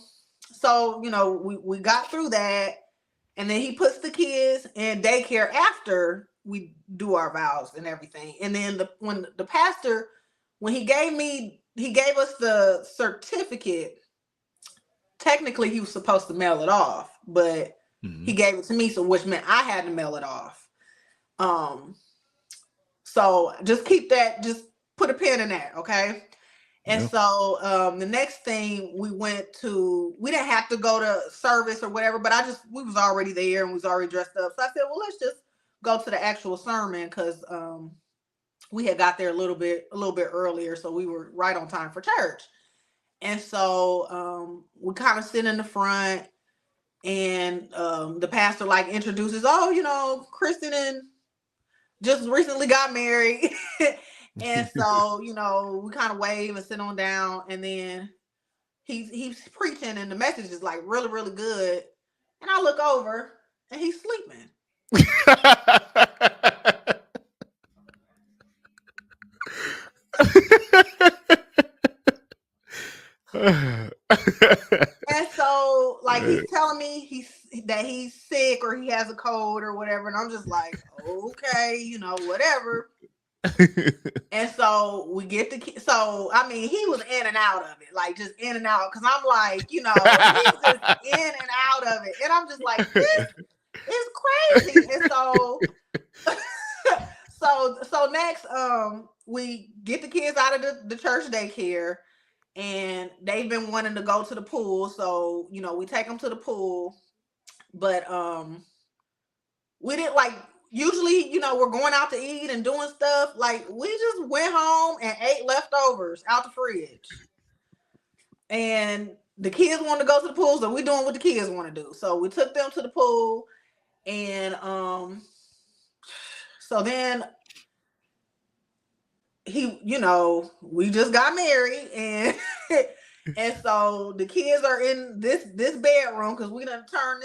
you know, we got through that, and then he puts the kids in daycare after we do our vows and everything. And then when the pastor, when he gave us the certificate, technically he was supposed to mail it off, but he gave it to me, so which meant I had to mail it off. So just keep that, just put a pin in that, okay? And so the next thing we didn't have to go to service or whatever, but we was already there and we was already dressed up. So I said, well, let's just go to the actual sermon, because we had got there a little bit earlier, so we were right on time for church. And so we kind of sit in the front, and the pastor like introduces, oh, you know, Kristin and just recently got married. And so, you know, we kind of wave and sit on down, and then he's preaching, and the message is like really, really good. And I look over and he's sleeping. And so like he's telling me that he's sick or he has a cold or whatever, and I'm just like, okay, you know, whatever. And so we get so I mean, he was in and out of it, like just in and out, because I'm like, you know, he's just in and out of it, and I'm just like, this is crazy. And so so next we get the kids out of the church daycare, and they've been wanting to go to the pool, so you know, we take them to the pool. But we didn't, like, usually, you know, we're going out to eat and doing stuff, like we just went home and ate leftovers out the fridge. And the kids wanted to go to the pool, so we're doing what the kids want to do. So we took them to the pool, and so then you know, we just got married, and and so the kids are in this bedroom, because we done turned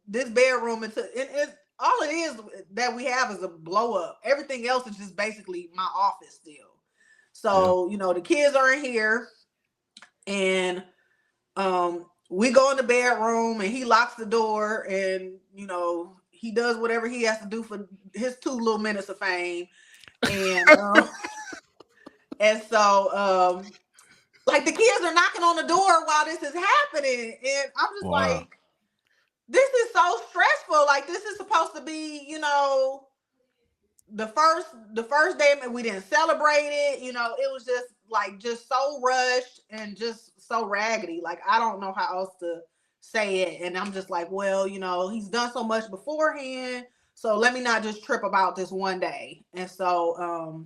this bedroom into, it's all it is that we have is a blow up. Everything else is just basically my office still. So you know, the kids are in here, and we go in the bedroom, and he locks the door, and you know, he does whatever he has to do for his 2 little minutes of fame. And and so like the kids are knocking on the door while this is happening, and I'm just like, this is so stressful. Like, this is supposed to be, you know, the first day, and we didn't celebrate it. You know, it was just like, just so rushed and just so raggedy. Like, I don't know how else to say it. And I'm just like, well, you know, he's done so much beforehand, so let me not just trip about this one day. And so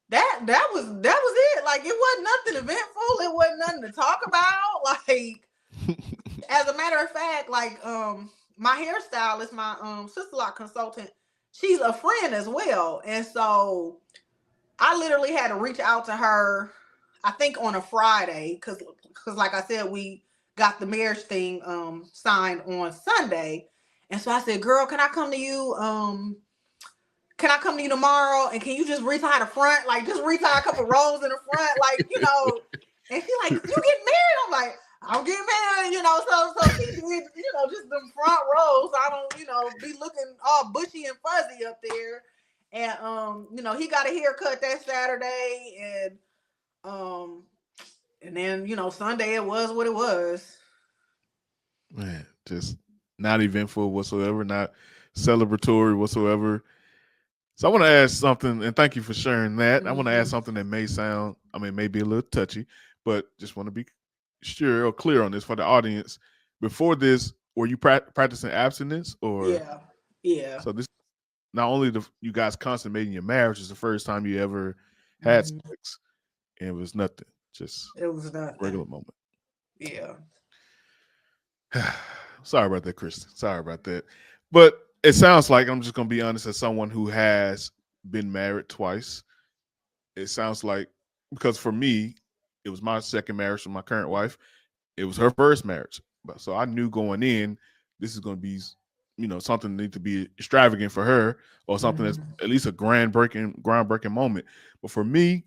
that was it. Like, it wasn't nothing eventful. It wasn't nothing to talk about. Like, as a matter of fact, like my hairstylist, my sister-in-law consultant, she's a friend as well. And so I literally had to reach out to her, I think on a Friday, because like I said, we got the marriage thing signed on Sunday. And so I said, girl, can I come to you? Can I come to you tomorrow? And can you just retie the front? Like, just retie a couple rolls in the front, like, you know. And she's like, you get married? I'm like, I'll get married, you know. So she did, you know, just them front rows, so I don't, you know, be looking all bushy and fuzzy up there. And you know, he got a haircut that Saturday, and then, you know, Sunday it was what it was. Man, just not eventful whatsoever, not celebratory whatsoever. So I want to ask something, and thank you for sharing that. I want to ask something that may sound, I mean, may be a little touchy, but just want to be sure or clear on this for the audience. Before this, were you practicing abstinence, or? Yeah. So this, not only you guys consummating your marriage, is the first time you ever had sex, and it was nothing, just it was nothing. Regular moment. Yeah. Sorry about that, Kristin. Sorry about that. But it sounds like, I'm just gonna be honest, as someone who has been married twice, it sounds like, because for me, it was my second marriage to my current wife. It was her first marriage, but so I knew going in, this is going to be, something that need to be extravagant for her, or something that's Mhm. at least a groundbreaking moment. But for me,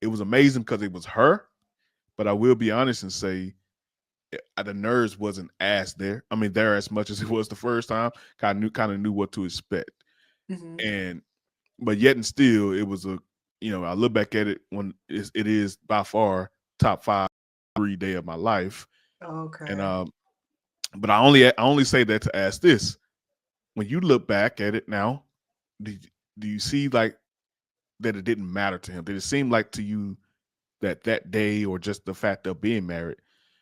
it was amazing because it was her. But I will be honest and say, the nerves wasn't as there. I mean, there as much as it was the first time. Kind of knew what to expect, Mhm. and but yet and still, it was I look back at it when it is by far top 5 every day of my life, and Okay. but I only say that to ask this: when you look back at it now, do do you see like that it didn't matter to him? Did it seem like to you that that day, or just the fact of being married,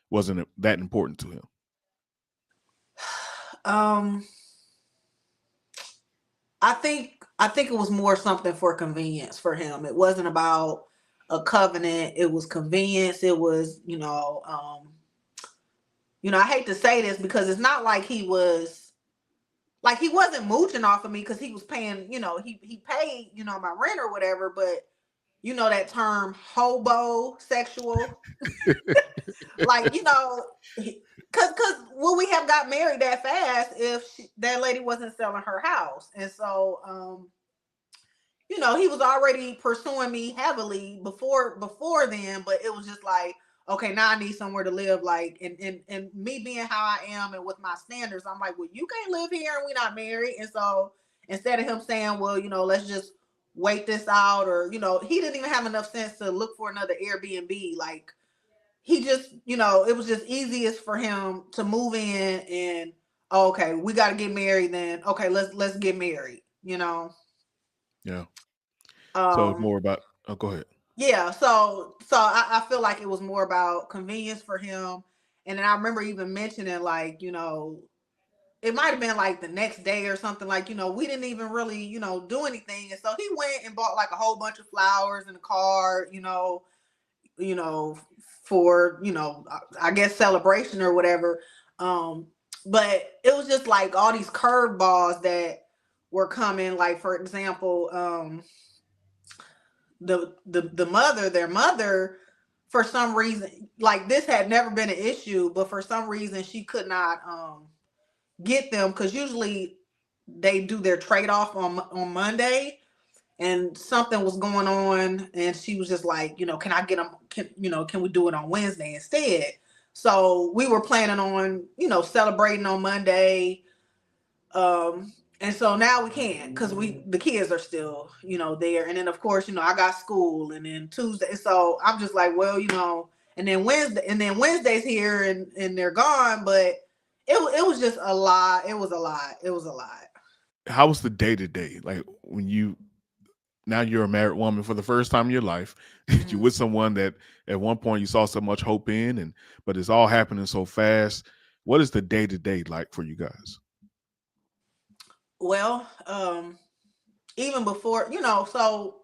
wasn't that important to him? Um, I think it was more something for convenience for him. It wasn't about a covenant. It was convenience. It was, I hate to say this because it's not like he wasn't mooching off of me because he was paying, he paid, my rent or whatever, but that term hobo sexual, like, cause would we have got married that fast if that lady wasn't selling her house? And so, he was already pursuing me heavily before then, but it was just like, okay, now I need somewhere to live. Like, and me being how I am and with my standards, I'm like, well, you can't live here and we're not married. And so instead of him saying, well, let's just wait this out, or he didn't even have enough sense to look for another Airbnb. Like, he just, it was just easiest for him to move in and, okay, we got to get married then. Okay, let's get married, Yeah. So it's um more about. Oh, go ahead. yeah, so I feel like it was more about convenience for him. And then I remember even mentioning, like, it might have been like the next day or something, like, we didn't even really, do anything. And so he went and bought like a whole bunch of flowers and a card, you know, for, I guess celebration or whatever. Um, but it was just like all these curveballs that were coming. Like, for example, their mother, for some reason, like, this had never been an issue, but for some reason she could not get them, because usually they do their trade-off on Monday, and something was going on, and she was just like, can I get them, can we do it on Wednesday instead? So we were planning on, celebrating on Monday. And so now we can't, because the kids are still, there. And then of course, I got school, and then Tuesday. So I'm just like, well, and then Wednesday's here, and they're gone. But it was just a lot. It was a lot. It was a lot. How was the day to day? Like when now you're a married woman for the first time in your life. You're Mhm. with someone that at one point you saw so much hope in, and but it's all happening so fast. What is the day to day like for you guys? Well, even before, so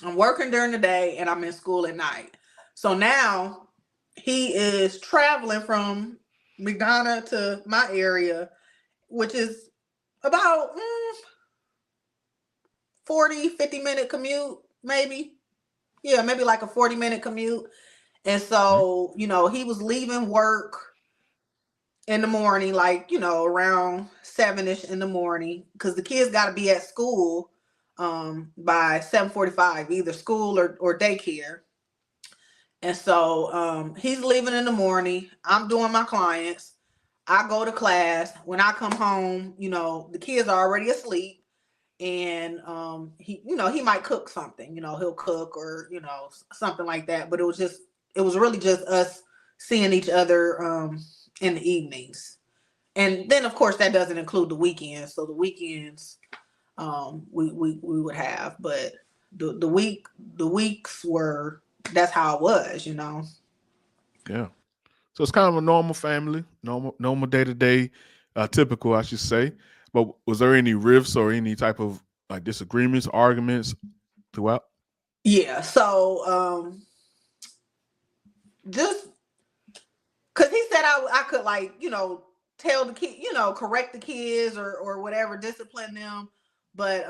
I'm working during the day and I'm in school at night. So now he is traveling from McDonough to my area, which is about 40, 50-minute commute, maybe. Yeah, maybe like a 40-minute commute. And Okay. so, he was leaving work in the morning, like, around 7ish in the morning, because the kids got to be at school by 7:45, either school or daycare. And so he's leaving in the morning. I'm doing my clients. I go to class. When I come home, the kids are already asleep. And he might cook something. He'll cook, or something like that. But it was really just us seeing each other in the evenings. And then of course that doesn't include the weekends. So the weekends we would have, but the weeks were, that's how it was. Yeah. So it's kind of a normal family, normal day to day, typical, I should say. But was there any rifts or any type of like disagreements, arguments throughout? Yeah. So just because he said I could, like, tell the kid, correct the kids or whatever, discipline them. But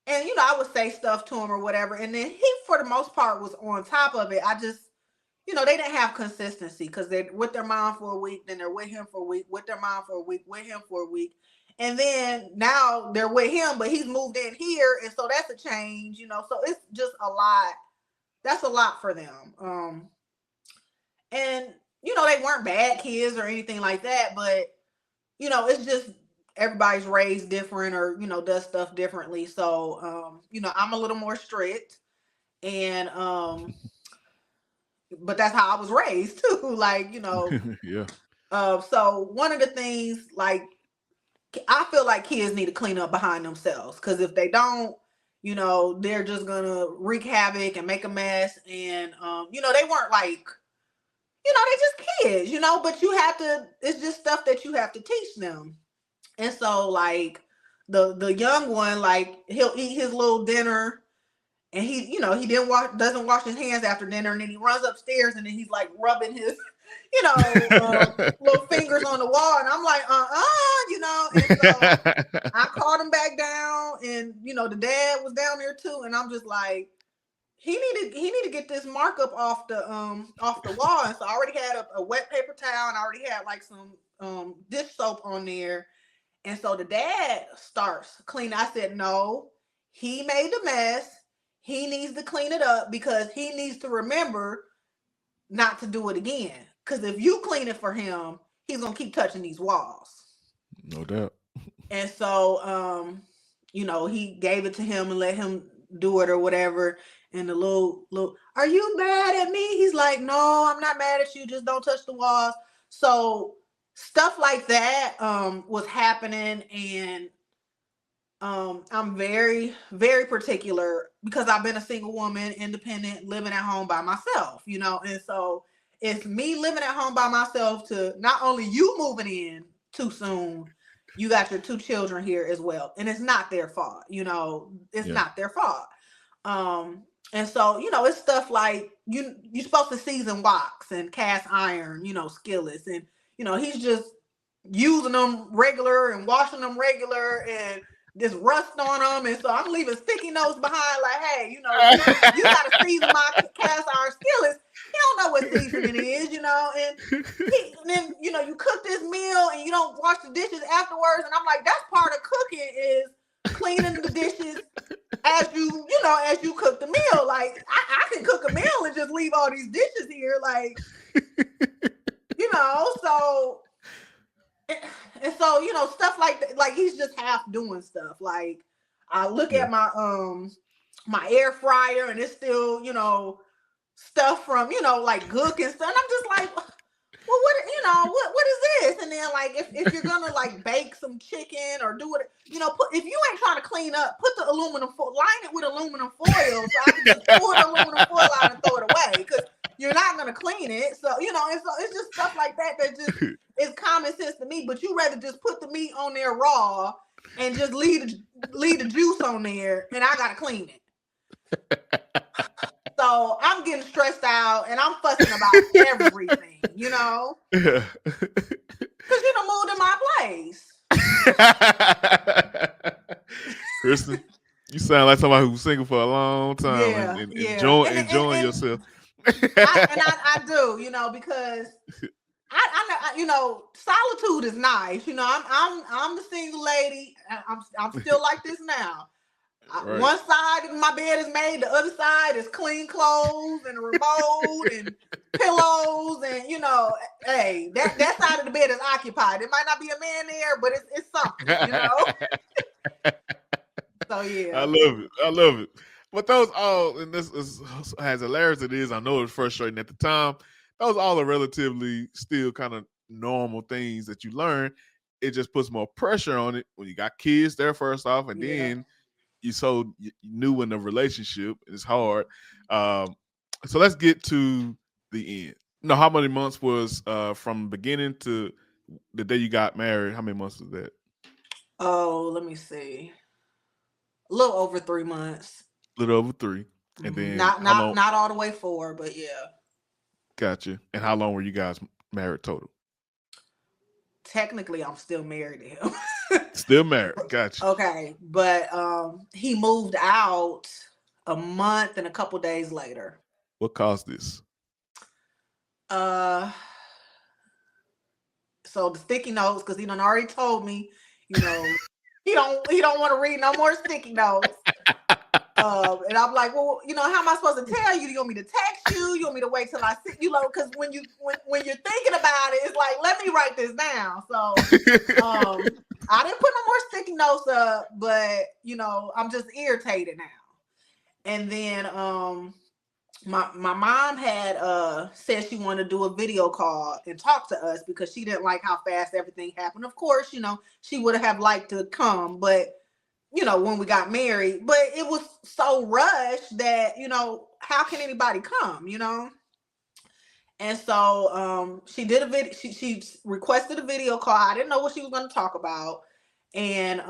and I would say stuff to him or whatever. And then he, for the most part, was on top of it. I just, they didn't have consistency because they're with their mom for a week, then they're with him for a week, with their mom for a week, with him for a week. And then now they're with him, but he's moved in here. And so that's a change, so it's just a lot. That's a lot for them. And, they weren't bad kids or anything like that, but, it's just everybody's raised different or, does stuff differently. So, I'm a little more strict and, but that's how I was raised too. Like, Yeah. So one of the things, like, I feel like kids need to clean up behind themselves, because if they don't, they're just gonna wreak havoc and make a mess. And they weren't like, they just kids, but you have to, it's just stuff that you have to teach them. And so, like, the young one, like, he'll eat his little dinner and he, he doesn't wash his hands after dinner, and then he runs upstairs and then he's like rubbing his little fingers on the wall, and I'm like, and so I called him back down, and the dad was down there too, and I'm just like, he need to get this markup off the wall. And so I already had a wet paper towel, and I already had like some dish soap on there. And so the dad starts cleaning. I said, no, he made the mess. He needs to clean it up, because he needs to remember not to do it again. Because if you clean it for him, he's gonna keep touching these walls. No doubt. And so he gave it to him and let him do it or whatever. And the little, are you mad at me? He's like, no, I'm not mad at you. Just don't touch the walls. So stuff like that was happening. And I'm very, very particular, because I've been a single woman, independent, living at home by myself, and so it's me living at home by myself to not only you moving in too soon, you got your 2 children here as well. And it's not their fault, it's not their fault. And so, it's stuff like you're supposed to season woks and cast iron, skillets, and, he's just using them regular and washing them regular, and this rust on them. And so I'm leaving sticky notes behind, like, hey, you got to season my cast iron skillets. He don't know what seasoning is, and then, you cook this meal and you don't wash the dishes afterwards. And I'm like, that's part of cooking, is cleaning the dishes as you cook the meal. Like, I can cook a meal and just leave all these dishes here, like, so. And so, stuff like that, like, he's just half doing stuff. Like, I look at my my air fryer, and it's still, stuff from, like Gook and stuff. And I'm just like, well, what is this? And then, like, if you're gonna like bake some chicken or do it, if you ain't trying to clean up, put the aluminum foil, line it with aluminum foil, so I can just pull the aluminum foil out and throw it away, because you're not gonna clean it. So, and so it's just stuff like that just is common sense to me. But you rather just put the meat on there raw and just leave the juice on there, and I gotta clean it. So I'm getting stressed out, and I'm fussing about everything, Yeah. because you done moved in my place. Kristin, you sound like somebody who's single for a long time and enjoying yourself. I do, because I solitude is nice. I'm the single lady. I'm still like this now. Right. One side of my bed is made, the other side is clean clothes and a remote and pillows, and hey, that side of the bed is occupied. It might not be a man there, but it's something, So yeah, I love it. But those all, and this is as hilarious as it is, I know it's frustrating at the time. Those all are relatively still kind of normal things that you learn. It just puts more pressure on it when you got kids there first off, and then you so new in the relationship. It's hard. So let's get to the end. How many months was from beginning to the day you got married? How many months was that? Oh, let me see. A little over 3 months. A little over 3. And then not all the way 4, but yeah. Gotcha. And how long were you guys married total? technically I'm still married to him. Still married. Gotcha. Okay, but he moved out a month and a couple days later. What caused this? Uh, so the sticky notes, because he done already told me, you know, he don't want to read no more sticky notes. And I'm like, well, how am I supposed to tell you? You want me to text you? You want me to wait till I see you? Because when you're thinking about it, it's like, let me write this down. So I didn't put no more sticky notes up, but I'm just irritated now. And then my mom had said she wanted to do a video call and talk to us because she didn't like how fast everything happened. Of course, she would have liked to come, but when we got married, but it was so rushed that, how can anybody come, And so she did a video, she requested a video call. I didn't know what she was going to talk about. And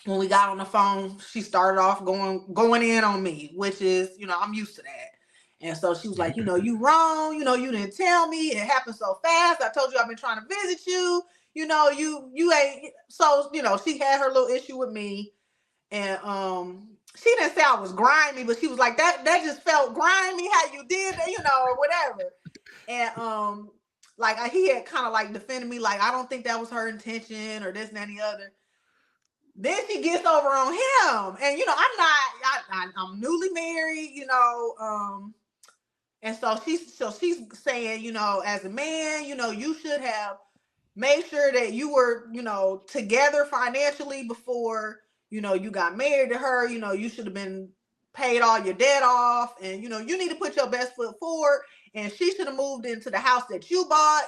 when we got on the phone, she started off going in on me, which is, I'm used to that. And so she was like, you wrong, you didn't tell me. It happened so fast. I told you I've been trying to visit you. You ain't. So, she had her little issue with me. And she didn't say I was grimy, but she was like, that just felt grimy how you did that, or whatever. And like he had kind of like defended me, like, I don't think that was her intention or this and that and the other. Then she gets over on him. And I'm newly married, and so she's saying, as a man, you should have made sure that you were, together financially before, you got married to her. You should have been paid all your debt off, and, you need to put your best foot forward, and she should have moved into the house that you bought,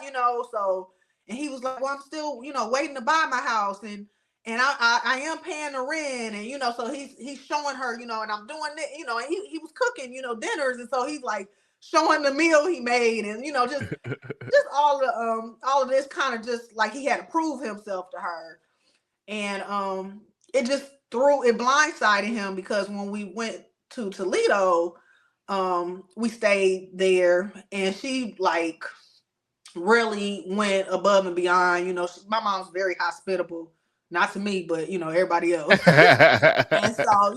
so, and he was like, well, I'm still, waiting to buy my house, and I am paying the rent, and, so he's showing her, and I'm doing it, and he was cooking, dinners. And so he's like showing the meal he made, and, just all of this kind of just like he had to prove himself to her. And it blindsided him, because when we went to Toledo, we stayed there, and she like really went above and beyond. My mom's very hospitable. Not to me, but, everybody else. And so,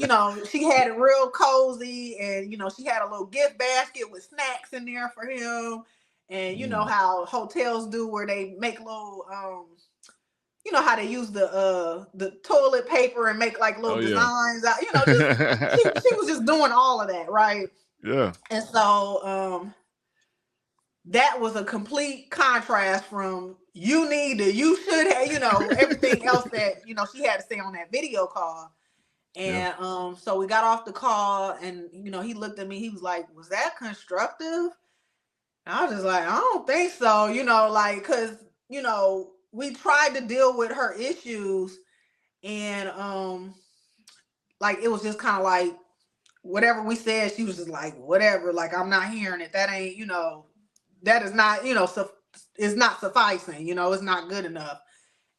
she had it real cozy, and, she had a little gift basket with snacks in there for him. And you know how hotels do, where they make little, how they use the toilet paper and make like little designs out, she was just doing all of that. Right. Yeah. And so, that was a complete contrast from you should have, everything else that, she had to say on that video call. And so we got off the call, and, he looked at me, he was like, was that constructive? And I was just like, I don't think so, like, because, we tried to deal with her issues, and like it was just kind of like whatever we said, she was just like, whatever, like, I'm not hearing it. That ain't, that is not, it's not sufficing, it's not good enough.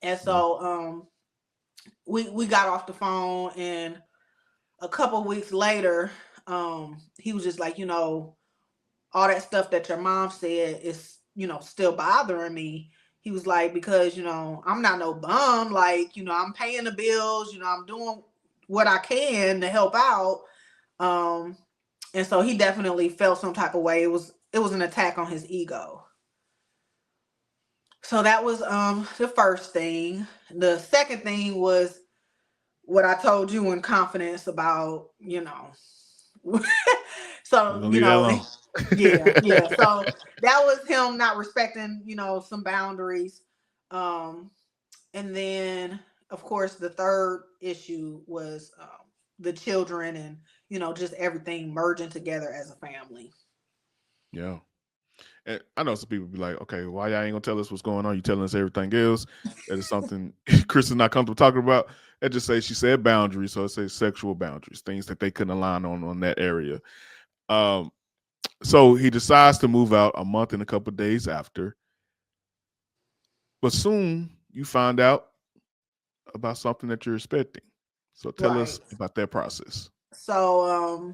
And so we got off the phone, and a couple of weeks later, he was just like, all that stuff that your mom said is, still bothering me. He was like, because, I'm not no bum, like, I'm paying the bills, I'm doing what I can to help out. And so he definitely felt some type of way. It was an attack on his ego. So that was the first thing. The second thing was what I told you in confidence about, so, yeah. So that was him not respecting, some boundaries. And then, of course, the third issue was the children, and, just everything merging together as a family. Yeah. And I know some people be like, okay, why y'all ain't gonna tell us what's going on? You telling us everything else. That is something Kristin not comfortable talking about. It just say she said boundaries, so it says sexual boundaries, things that they couldn't align on that area. So he decides to move out a month and a couple of days after. But soon you find out about something that you're expecting. So tell us about that process. So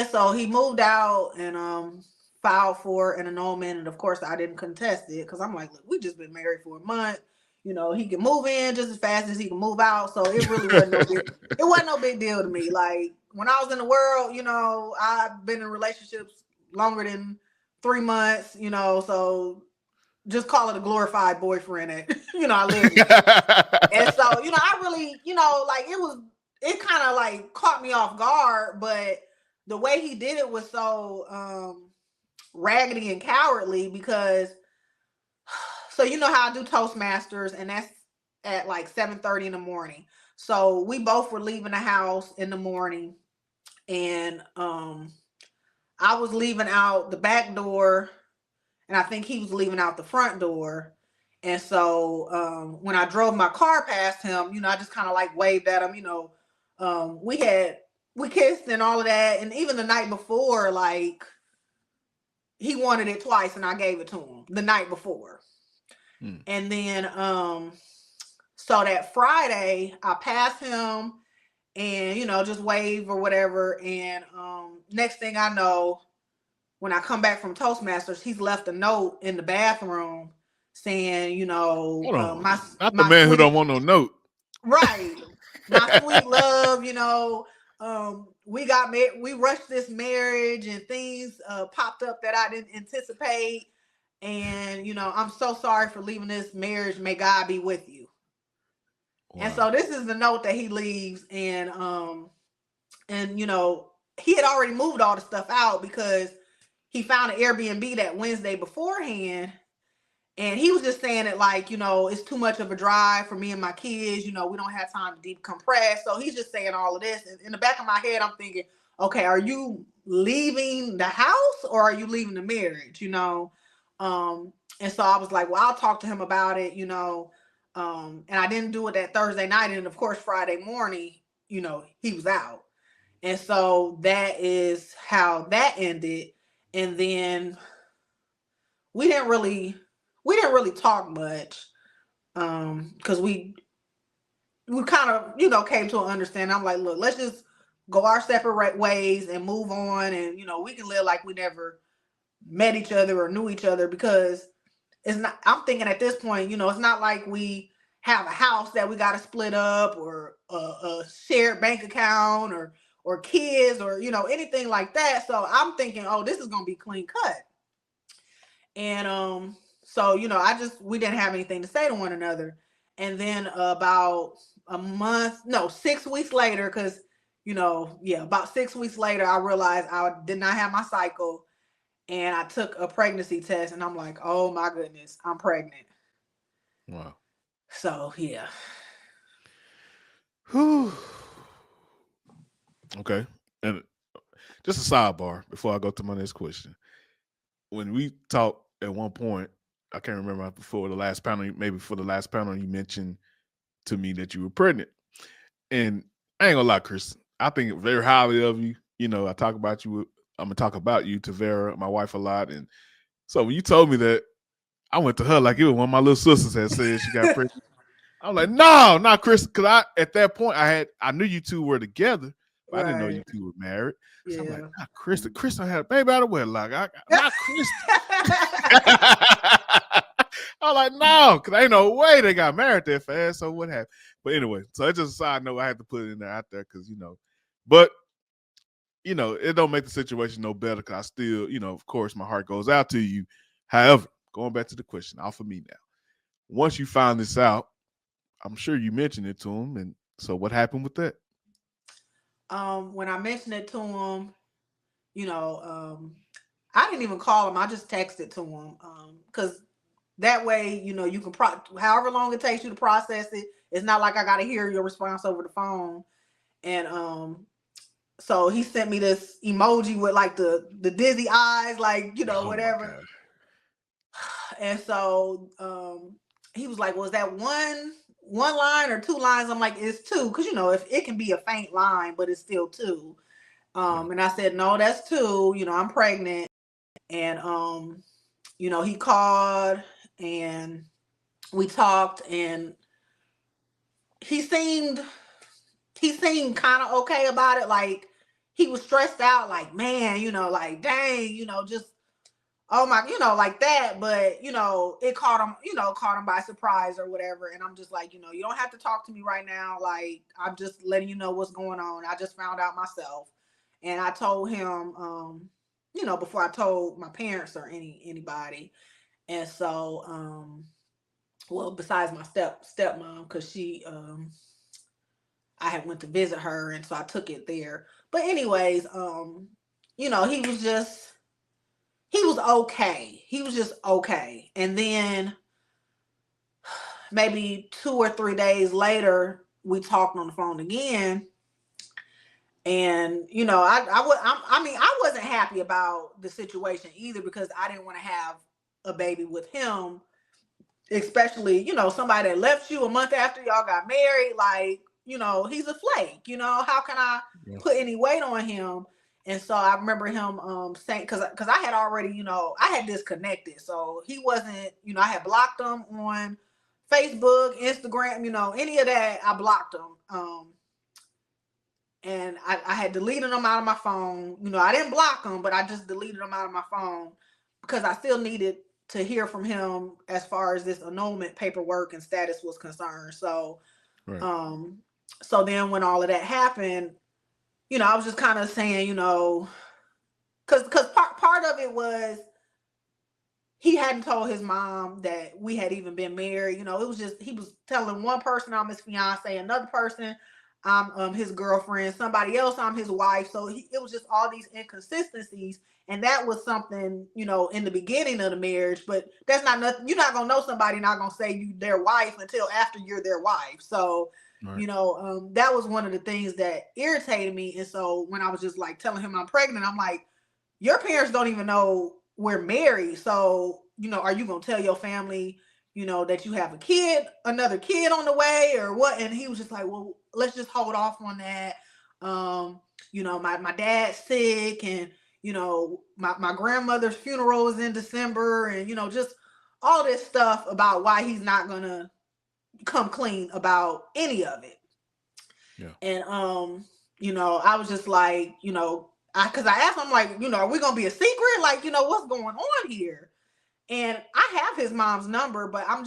so he moved out, and filed for an annulment, and of course I didn't contest it because I'm like, look, we just been married for a month. You know, he can move in just as fast as he can move out. So it really wasn't no big deal to me. Like when I was in the world, you know, I've been in relationships longer than 3 months, you know, so just call it a glorified boyfriend. You know, I lived it. And so, you know, I really, you know, like it kind of like caught me off guard, but the way he did it was so raggedy and cowardly because, so you know how I do Toastmasters, and that's at like 7:30 in the morning. So we both were leaving the house in the morning, and I was leaving out the back door, and I think he was leaving out the front door. And so when I drove my car past him, you know, I just kind of like waved at him, you know. We kissed and all of that. And even the night before, like, he wanted it twice and I gave it to him the night before. And then so that Friday I passed him and, you know, just wave or whatever. And next thing I know, when I come back from Toastmasters, he's left a note in the bathroom saying, you know, not the man who don't want no note. Right. My sweet love, you know, we got married, we rushed this marriage and things popped up that I didn't anticipate. And, you know, I'm so sorry for leaving this marriage. May God be with you. Wow. And so this is the note that he leaves. And, you know, he had already moved all the stuff out because he found an Airbnb that Wednesday beforehand. And he was just saying it like, you know, it's too much of a drive for me and my kids. You know, we don't have time to decompress. So he's just saying all of this. And in the back of my head, I'm thinking, okay, are you leaving the house or are you leaving the marriage? You know? And so I was like, well, I'll talk to him about it, you know. And I didn't do it that Thursday night. And of course, Friday morning, you know, he was out. And so that is how that ended. And then we didn't really talk much. Because we kind of, you know, came to an understanding. I'm like, look, let's just go our separate ways and move on. And, you know, we can live like we never met each other or knew each other, because it's not, I'm thinking at this point, you know, it's not like we have a house that we got to split up or a shared bank account or kids or, you know, anything like that. So I'm thinking, oh, this is going to be clean cut. And, so, you know, we didn't have anything to say to one another. And then about 6 weeks later, because, you know, about 6 weeks later, I realized I did not have my cycle. And I took a pregnancy test and I'm like, oh my goodness, I'm pregnant. Wow. So, yeah. Whew. Okay. And just a sidebar before I go to my next question. When we talked at one point, I can't remember before the last panel, maybe for the last panel, you mentioned to me that you were pregnant. And I ain't gonna lie, Chris, I think very highly of you. You know, I'm gonna talk about you to Vera, my wife, a lot. And so when you told me that, I went to her like it was one of my little sisters had said she got pregnant. I'm like, no, not Chris, because at that point I knew you two were together, but I didn't know you two were married. So I'm like, not Kristen. Kristen had a baby out of wedlock. Not Kristen. I'm like, no, because ain't no way they got married that fast. So what happened? But anyway, so it's just a side note. I had to put it in there out there because, you know, but, you know, it don't make the situation no better because I still, you know, of course, my heart goes out to you. However, going back to the question, off of me now. Once you found this out, I'm sure you mentioned it to him. And so what happened with that? When I mentioned it to him, you know, I didn't even call him. I just texted to him because that way, you know, you can however long it takes you to process it. It's not like I got to hear your response over the phone. And so he sent me this emoji with like the dizzy eyes, like, you know, whatever. And so he was like, was that one line or 2 lines? I'm like, it's 2, because, you know, if it can be a faint line, but it's still 2. And I said, no, that's 2. You know, I'm pregnant. And you know, he called and we talked, and he seemed kind of okay about it. Like, he was stressed out, like, man, you know, like, dang, you know, just oh my, like that. But, it caught him by surprise or whatever. And I'm just like, you don't have to talk to me right now. Like, I'm just letting you know what's going on. I just found out myself. And I told him, before I told my parents or anybody. And so, well, besides my stepmom, because she, I had went to visit her, and so I took it there. But anyways, he was okay. He was just okay. And then maybe 2 or 3 days later, we talked on the phone again. And, I wasn't happy about the situation either, because I didn't want to have a baby with him, especially, somebody that left you a month after y'all got married. Like, he's a flake, how can I put any weight on him? And so I remember him saying, because I had already, I had disconnected. So he wasn't, I had blocked him on Facebook, Instagram, any of that. I blocked him. And I had deleted him out of my phone. I didn't block him, but I just deleted him out of my phone because I still needed to hear from him as far as this annulment paperwork and status was concerned. So, right. So then when all of that happened, I was just kind of saying, because part of it was he hadn't told his mom that we had even been married. It was just, he was telling one person I'm his fiance, another person I'm his girlfriend, somebody else I'm his wife. So it was just all these inconsistencies. And that was something, in the beginning of the marriage, but that's not nothing. You're not going to know somebody, not going to say you their wife until after you're their wife. So, right. That was one of the things that irritated me. And so when I was just like telling him I'm pregnant, I'm like, your parents don't even know we're married. So, are you going to tell your family, that you have another kid on the way or what? And he was just like, well, let's just hold off on that. My dad's sick, and, my grandmother's funeral is in December, and, just all this stuff about why he's not going to come clean about any of it. Yeah. And, I was just like, because I asked him, like, are we going to be a secret? Like, what's going on here? And I have his mom's number, but I'm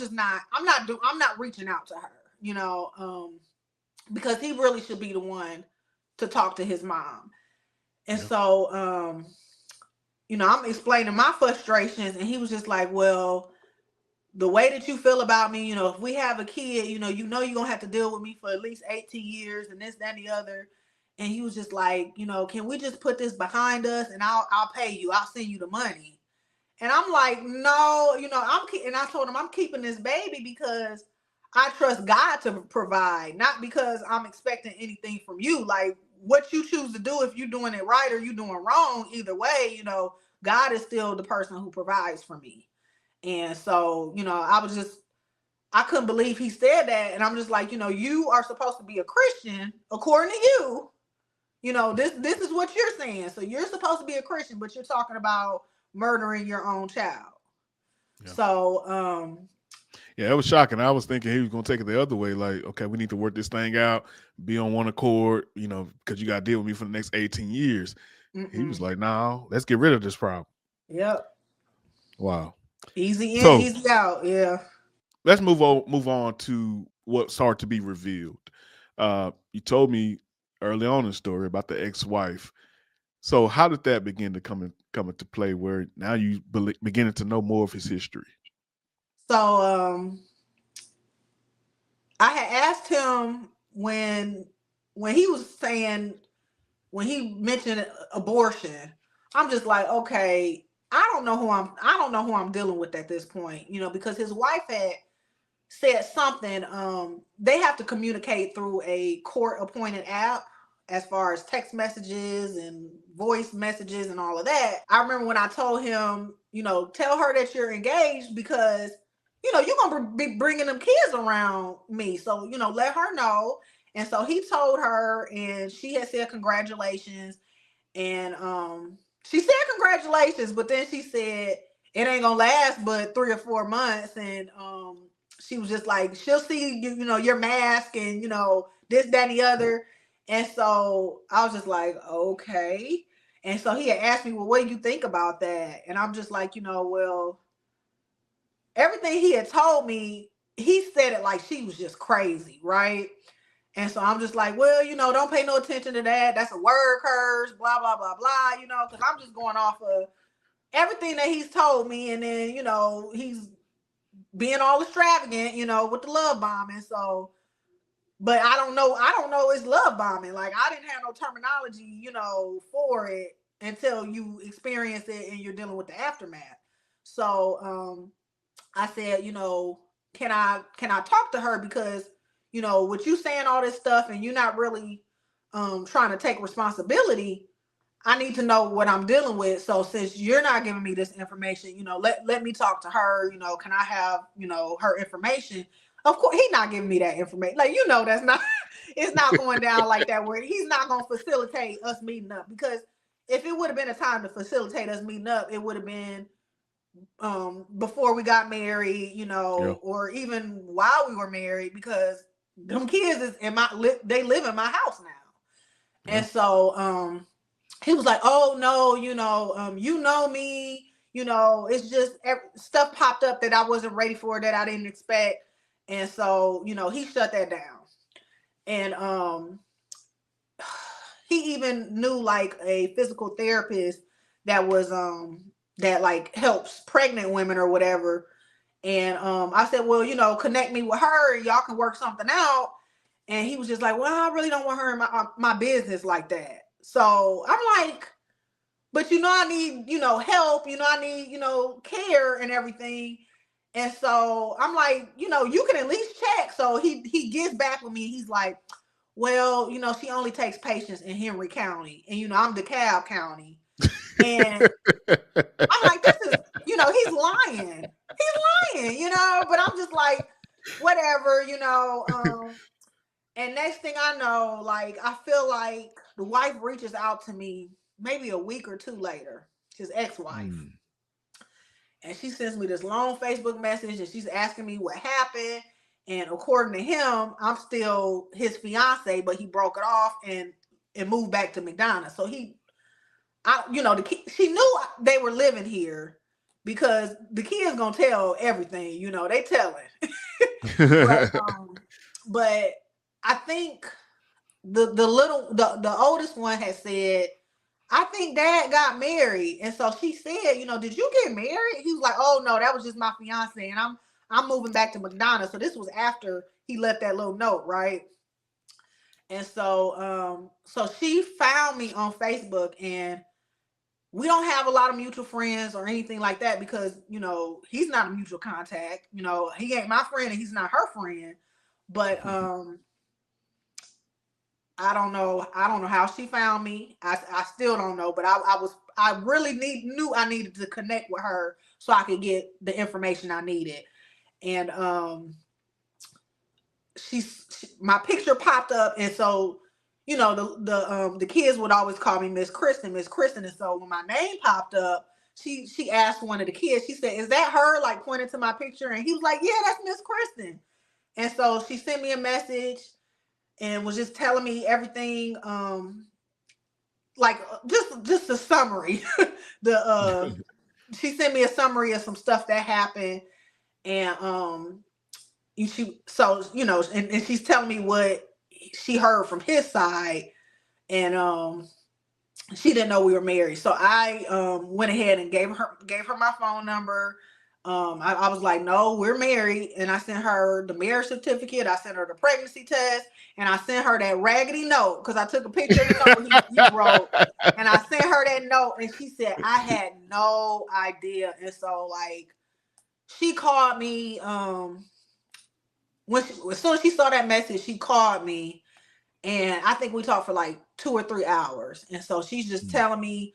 not reaching out to her, because he really should be the one to talk to his mom. And so, I'm explaining my frustrations, and he was just like, well, the way that you feel about me, if we have a kid, you're going to have to deal with me for at least 18 years and this, that, and the other. And he was just like, can we just put this behind us, and I'll pay you. I'll send you the money. And I'm like, no, and I told him I'm keeping this baby because I trust God to provide, not because I'm expecting anything from you. Like, what you choose to do, if you're doing it right or you're doing wrong, either way, God is still the person who provides for me. And so, I couldn't believe he said that. And I'm just like, you are supposed to be a Christian according to you. This is what you're saying. So you're supposed to be a Christian, but you're talking about murdering your own child. Yeah. So, yeah, it was shocking. I was thinking he was going to take it the other way. Like, okay, we need to work this thing out, be on one accord, because you got to deal with me for the next 18 years. He was like, no, let's get rid of this problem. Yep. Wow. Easy in, easy out. Yeah. Let's move on to what started to be revealed. You told me early on in the story about the ex-wife. So how did that begin to come into play, where now you beginning to know more of his history? So I had asked him when he was saying, when he mentioned abortion, I'm just like, okay, I don't know who I'm dealing with at this point, because his wife had said something. They have to communicate through a court appointed app, as far as text messages and voice messages and all of that. I remember when I told him, tell her that you're engaged, because, you're going to be bringing them kids around me. So, let her know. And so he told her, and she had said congratulations. And she said congratulations, but then she said it ain't going to last but 3 or 4 months. And she was just like, she'll see, your mask and, this, that, and the other. And so I was just like, okay. And so he had asked me, well, what do you think about that? And I'm just like, well, everything he had told me, he said it like she was just crazy, right? And so I'm just like, well, don't pay no attention to that. That's a word curse, blah, blah, blah, blah, because I'm just going off of everything that he's told me. And then, he's being all extravagant, with the love bombing. So, but I don't know it's love bombing. Like, I didn't have no terminology, for it until you experience it and you're dealing with the aftermath. So, I said, can I talk to her? Because, with you saying all this stuff and you're not really trying to take responsibility, I need to know what I'm dealing with. So since you're not giving me this information, let me talk to her. Can I have, her information? Of course, he's not giving me that information. Like, that's not, it's not going down like that, where he's not going to facilitate us meeting up. Because if it would have been a time to facilitate us meeting up, it would have been before we got married, or even while we were married, because them kids is they live in my house now. Yeah. And so he was like, oh no, you know me, it's just stuff popped up that I wasn't ready for, that I didn't expect. And so, he shut that down. And he even knew like a physical therapist that was that like helps pregnant women or whatever. And I said, well, connect me with her, y'all can work something out. And he was just like, well, I really don't want her in my business like that. So I'm like, but I need, help, I need, care and everything. And so I'm like, you can at least check. So he gets back with me. He's like, well, she only takes patients in Henry County. And, I'm DeKalb County. And I'm like, this is, he's lying. He's lying, but I'm just like, whatever, and next thing I know, like, I feel like the wife reaches out to me maybe a week or two later, his ex-wife. And she sends me this long Facebook message and she's asking me what happened. And according to him, I'm still his fiance, but he broke it off and moved back to McDonough. So she knew they were living here because the kids gonna tell everything, they telling. But I think the oldest one has said, I think Dad got married. And so she said, did you get married? He was like, oh no, that was just my fiance. And I'm moving back to McDonough. So this was after he left that little note, right? And so so she found me on Facebook, and we don't have a lot of mutual friends or anything like that because, he's not a mutual contact. He ain't my friend and he's not her friend. But I don't know how she found me. I still don't know, but I really knew I needed to connect with her so I could get the information I needed. And my picture popped up, and so the kids would always call me Miss Kristin. And so when my name popped up, she asked one of the kids, she said, is that her? Like, pointed to my picture, and he was like, yeah, that's Miss Kristin. And so she sent me a message and was just telling me everything, like just a summary. She sent me a summary of some stuff that happened, and and she's telling me what she heard from his side, and she didn't know we were married. So I went ahead and gave her my phone number. I was like, no, we're married. And I sent her the marriage certificate. I sent her the pregnancy test. And I sent her that raggedy note because I took a picture of the note he wrote. And I sent her that note. And she said, I had no idea. And so, like, she called me. As soon as she saw that message, she called me. And I think we talked for like 2 or 3 hours. And so she's just telling me,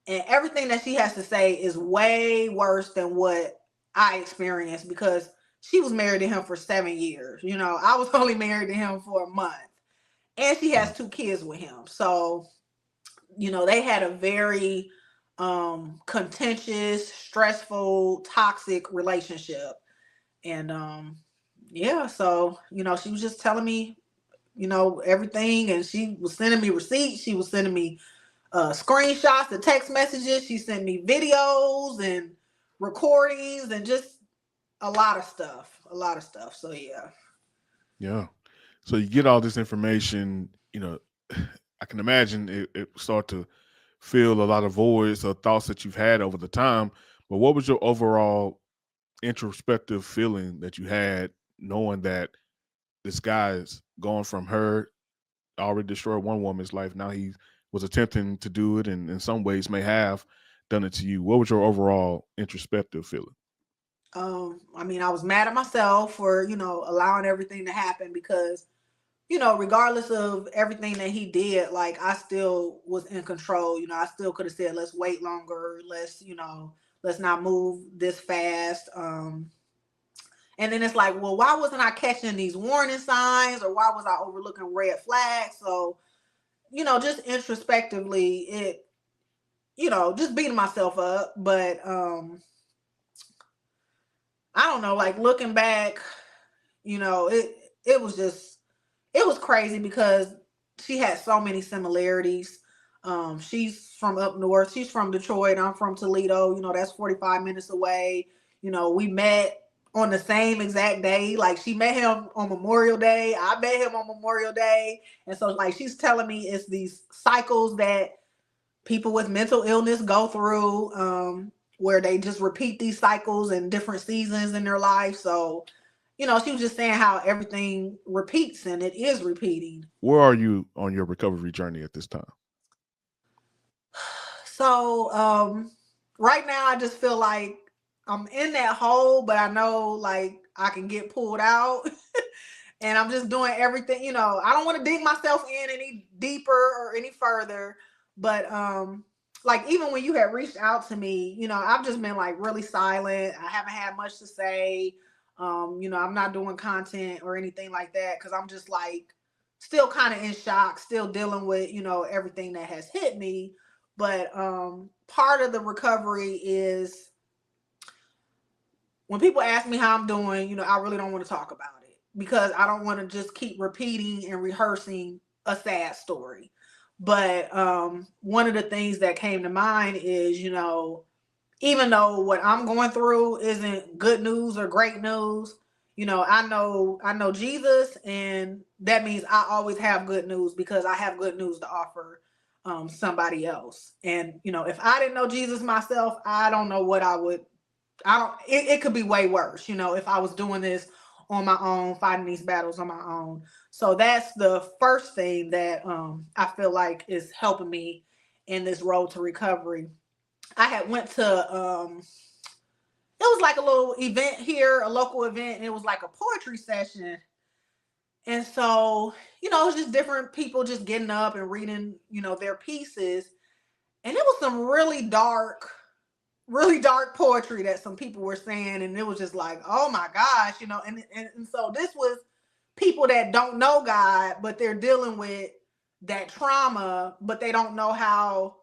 and everything that she has to say is way worse than what I experienced, because she was married to him for 7 years. I was only married to him for a month, and she has 2 kids with him. So, they had a very contentious, stressful, toxic relationship. And yeah, so, she was just telling me, everything, and she was sending me receipts. She was sending me screenshots, the text messages. She sent me videos and recordings and just a lot of stuff. A lot of stuff. So yeah. Yeah. So you get all this information, I can imagine it start to fill a lot of voids or thoughts that you've had over the time. But what was your overall introspective feeling that you had knowing that this guy is going from her, already destroyed one woman's life, now he was attempting to do it and in some ways may have done it to you? What was your overall introspective feeling? I mean, I was mad at myself for, allowing everything to happen because, regardless of everything that he did, like I still was in control. I still could have said, let's wait longer. Let's not move this fast. And then it's like, well, why wasn't I catching these warning signs, or why was I overlooking red flags? So, just introspectively, just beating myself up. But I don't know, like looking back, it was crazy because she had so many similarities. She's from up north. She's from Detroit. I'm from Toledo. That's 45 minutes away. We met on the same exact day. Like she met him on Memorial Day. I met him on Memorial Day. And so like she's telling me it's these cycles that people with mental illness go through, where they just repeat these cycles in different seasons in their life. So, she was just saying how everything repeats, and it is repeating. Where are you on your recovery journey at this time? So, right now I just feel like I'm in that hole, but I know like I can get pulled out. And I'm just doing everything, I don't want to dig myself in any deeper or any further. But like even when you had reached out to me, I've just been like really silent. I haven't had much to say. I'm not doing content or anything like that because I'm just like still kind of in shock, still dealing with, everything that has hit me. But part of the recovery is when people ask me how I'm doing, I really don't want to talk about it because I don't want to just keep repeating and rehearsing a sad story. But one of the things that came to mind is, even though what I'm going through isn't good news or great news, I know Jesus, and that means I always have good news because I have good news to offer somebody else. And, if I didn't know Jesus myself, I don't know what it could be way worse, if I was doing this on my own, fighting these battles on my own. So that's the first thing that I feel like is helping me in this road to recovery. I had went to it was like a little event here, a local event, and it was like a poetry session. And so, it was just different people just getting up and reading, their pieces. And it was some really dark poetry that some people were saying, and it was just like, oh my gosh, and so this was people that don't know God, but they're dealing with that trauma, but they don't know how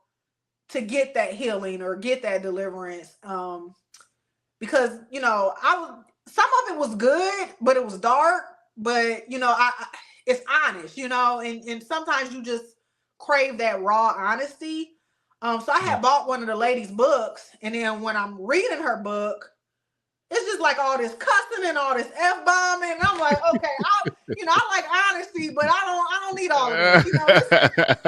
to get that healing or get that deliverance. Because some of it was good, but it was dark. But it's honest, and sometimes you just crave that raw honesty. So I had bought one of the lady's books, and then when I'm reading her book, it's just like all this cussing and all this F-bombing. And I'm like, okay, I like honesty, but I don't need all of this.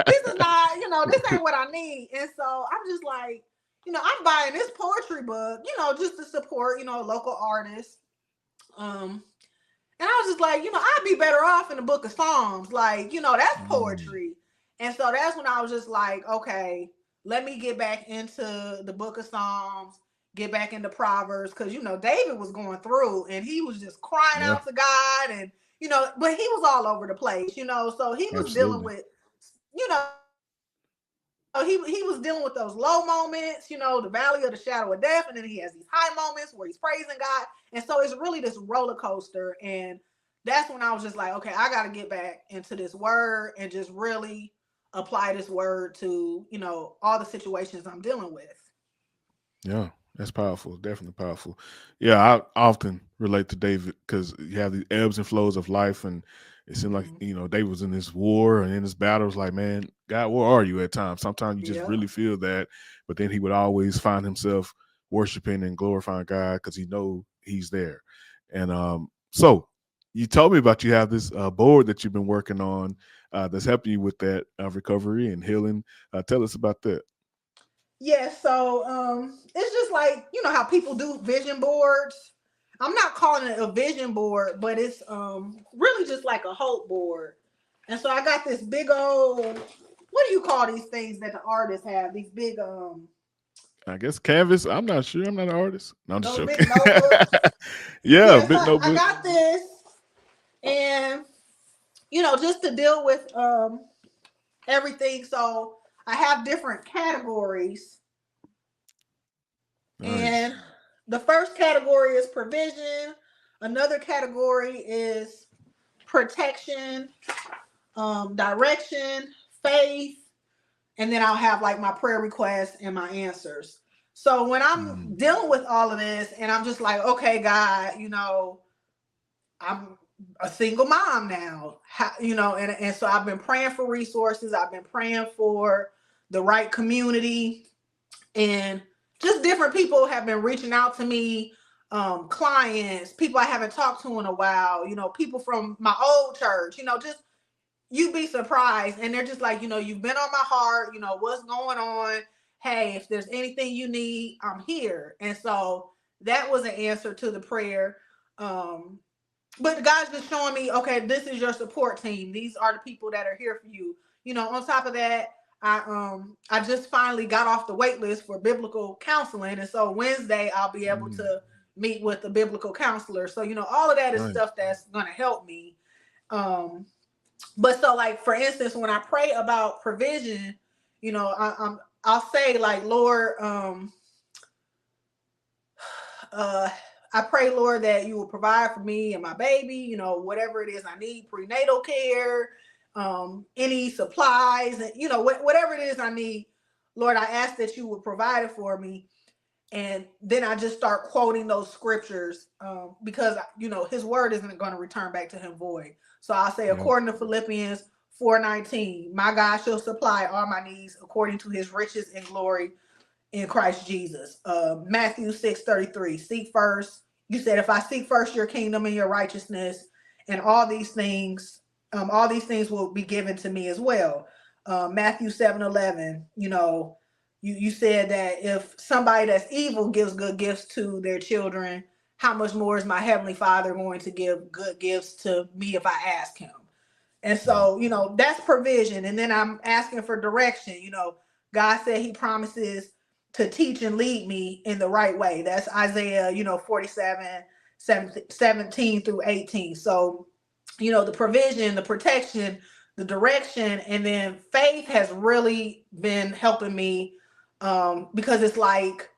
This is not, this ain't what I need. And so I'm just like, I'm buying this poetry book, just to support, local artists. And I was just like, I'd be better off in the book of Psalms. Like, that's poetry. And so that's when I was just like, okay, let me get back into the book of Psalms, get back into Proverbs. Because, David was going through and he was just crying out to God. And, but he was all over the place, so he was dealing with, he was dealing with those low moments, the valley of the shadow of death. And then he has these high moments where he's praising God. And so it's really this roller coaster. And that's when I was just like, okay, I got to get back into this word and just really apply this word to, all the situations I'm dealing with. Yeah, that's powerful. Definitely powerful. Yeah, I often relate to David because you have the ebbs and flows of life, and It seemed like, they was in this war and in this battle. It was like, man, God, where are you at times? Sometimes you just really feel that. But then he would always find himself worshiping and glorifying God because he know he's there. And so you told me about you have this board that you've been working on that's helping you with that recovery and healing. Tell us about that. Yeah, so it's just like, how people do vision boards. I'm not calling it a vision board, but it's really just like a hope board. And so I got this big old, what do you call these things that the artists have? These big I guess canvas. I'm not sure. I'm not an artist. No, I'm just those joking. big notebooks. Yeah, So big I notebook. got this, and just to deal with everything. So I have different categories. Nice. And the first category is provision. Another category is protection, direction, faith, and then I'll have like my prayer requests and my answers. So when I'm dealing with all of this and I'm just like, okay, God, I'm a single mom now, and so I've been praying for resources. I've been praying for the right community, and just different people have been reaching out to me, clients, people I haven't talked to in a while, people from my old church, just you'd be surprised. And they're just like, you've been on my heart, what's going on? Hey, if there's anything you need, I'm here. And so that was an answer to the prayer. But God's just showing me, okay, this is your support team. These are the people that are here for you. On top of that, I just finally got off the wait list for biblical counseling. And so Wednesday I'll be able to meet with a biblical counselor. So, all of that is stuff that's going to help me. But so like, for instance, when I pray about provision, I'll say like, Lord, I pray, Lord, that you will provide for me and my baby, whatever it is I need, prenatal care, any supplies, and, whatever it is I need, Lord, I ask that you will provide it for me. And then I just start quoting those scriptures because, his word isn't going to return back to him void. So I'll say, according to Philippians 4:19, my God shall supply all my needs according to his riches and glory in Christ Jesus. Matthew 6:33, seek first. You said, if I seek first your kingdom and your righteousness, and all these things will be given to me as well. Matthew 7:11, you said that if somebody that's evil gives good gifts to their children, how much more is my heavenly Father going to give good gifts to me if I ask him? And so, that's provision. And then I'm asking for direction. God said he promises to teach and lead me in the right way. That's Isaiah, 47, 17 through 18. So, the provision, the protection, the direction, and then faith has really been helping me because it's like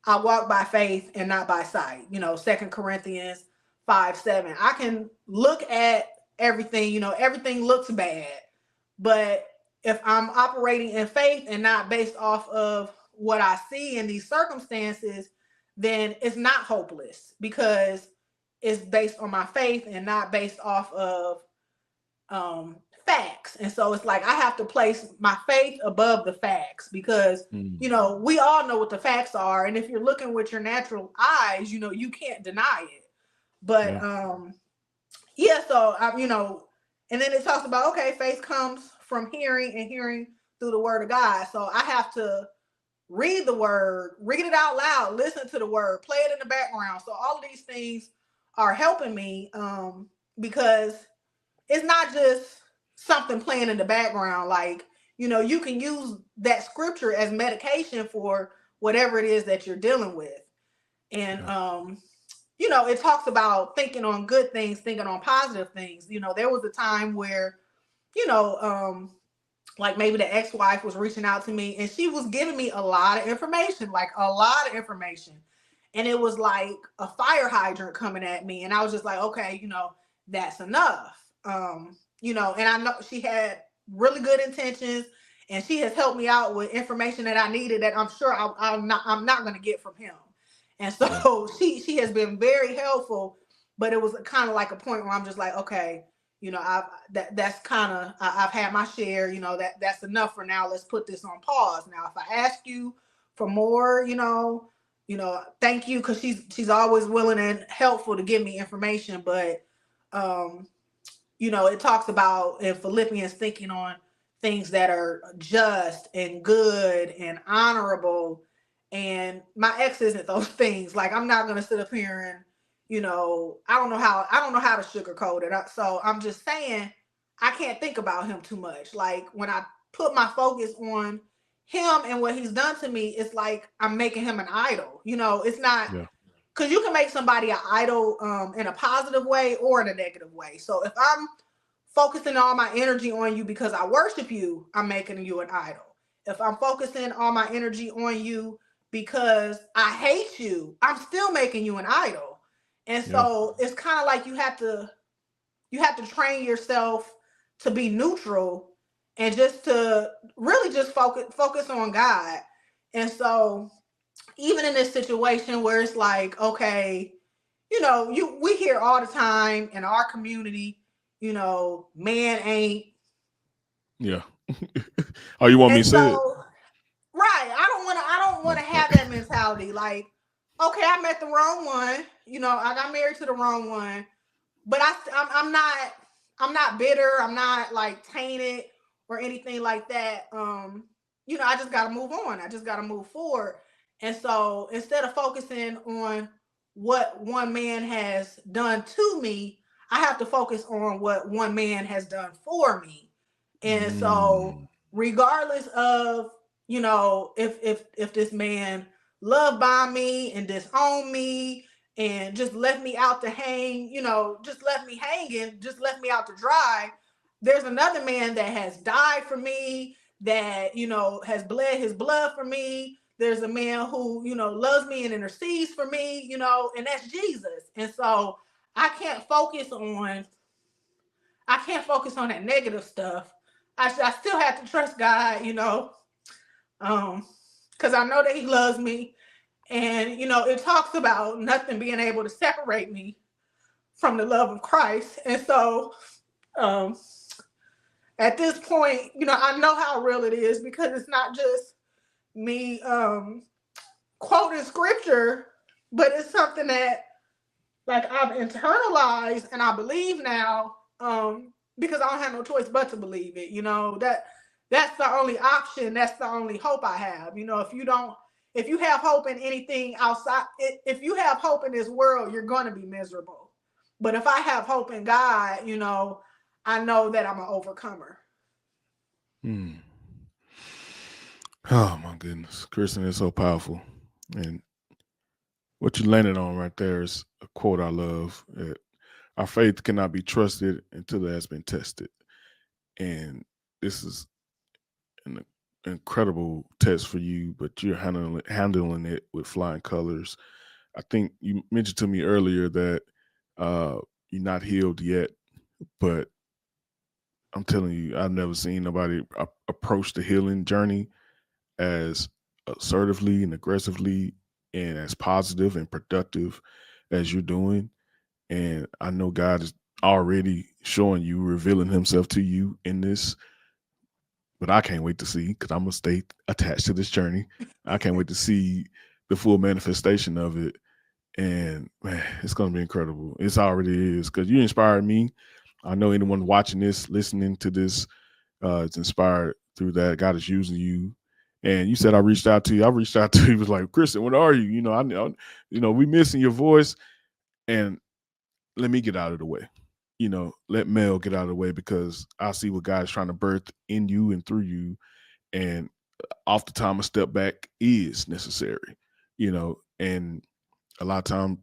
I walk by faith and not by sight. 2 Corinthians 5:7. I can look at everything, everything looks bad, but if I'm operating in faith and not based off of what I see in these circumstances, then it's not hopeless because it's based on my faith and not based off of facts. And so it's like I have to place my faith above the facts because we all know what the facts are, and if you're looking with your natural eyes, you can't deny it. But so and then it talks about, okay, faith comes from hearing, and hearing through the word of God. So I have to read the word, read it out loud, listen to the word, play it in the background. So all of these things are helping me because it's not just something playing in the background. Like, you can use that scripture as medication for whatever it is that you're dealing with. And, it talks about thinking on good things, thinking on positive things. There was a time where, like maybe the ex-wife was reaching out to me and she was giving me a lot of information. And it was like a fire hydrant coming at me. And I was just like, okay, that's enough. And I know she had really good intentions and she has helped me out with information that I needed that I'm sure I'm not going to get from him. And so she has been very helpful, but it was kind of like a point where I'm just like, okay, that's kind of, I've had my share, that's enough for now. Let's put this on pause. Now, if I ask you for more, thank you. Cause she's always willing and helpful to give me information. But, it talks about in Philippians thinking on things that are just and good and honorable. And my ex isn't those things. Like, I'm not going to sit up here and, I don't know how to sugarcoat it. So I'm just saying, I can't think about him too much. Like, when I put my focus on him and what he's done to me, it's like I'm making him an idol. It's not, because you can make somebody an idol in a positive way or in a negative way. So if I'm focusing all my energy on you because I worship you, I'm making you an idol. If I'm focusing all my energy on you because I hate you, I'm still making you an idol. And so it's kind of like you have to train yourself to be neutral and just to really just focus on God. And so even in this situation where it's like, okay, we hear all the time in our community, man ain't. Yeah. Oh, you want me to say it? Right. I don't want to have that mentality. Like, okay, I met the wrong one. I got married to the wrong one, but I'm not bitter. I'm not like tainted or anything like that. I just got to move on. I just got to move forward. And so instead of focusing on what one man has done to me, I have to focus on what one man has done for me. And so regardless of, if this man loved by me and disowned me and just left me out to hang, just left me hanging, just left me out to dry, there's another man that has died for me, that, has bled his blood for me. There's a man who, loves me and intercedes for me, and that's Jesus. And so I can't focus on that negative stuff. I still have to trust God, because I know that he loves me. And, it talks about nothing being able to separate me from the love of Christ. And so at this point, I know how real it is, because it's not just me quoting scripture, but it's something that like I've internalized and I believe now, because I don't have no choice but to believe it. That's the only option. That's the only hope I have. If you have hope in anything outside, if you have hope in this world, you're going to be miserable. But if I have hope in God, I know that I'm an overcomer. Oh my goodness, Kristin is so powerful. And what you landed on right there is a quote I love. Our faith cannot be trusted until it has been tested. And this is an incredible test for you, but you're handling it with flying colors. I think you mentioned to me earlier that you're not healed yet, but I'm telling you, I've never seen nobody approach the healing journey as assertively and aggressively and as positive and productive as you're doing. And I know God is already showing you, revealing himself to you in this, but I can't wait to see, because I'm going to stay attached to this journey. I can't wait to see the full manifestation of it. And man, it's going to be incredible. It's already is, because you inspired me. I know anyone watching this, listening to this, it's inspired through that. God is using you. And you said I reached out to you. I reached out to you. Was like, Kristin, what are you? I know, we missing your voice. And let me get out of the way. Let Mel get out of the way, because I see what God is trying to birth in you and through you. And off the time, a step back is necessary, and a lot of time,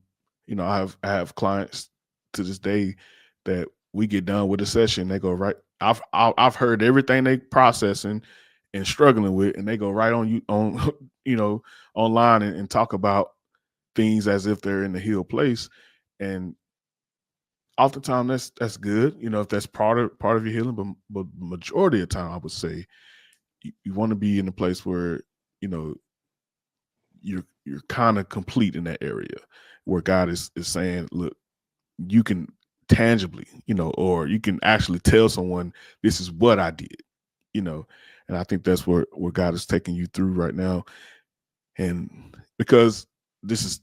I have clients to this day that we get done with a session. They go right. I've heard everything they processing and struggling with, and they go right on online and talk about things as if they're in the healed place. And oftentimes that's good, if that's part of your healing, but majority of the time I would say you want to be in a place where you're kind of complete in that area, where God is saying, look, you can tangibly, or you can actually tell someone this is what I did, and I think that's where God is taking you through right now. And because this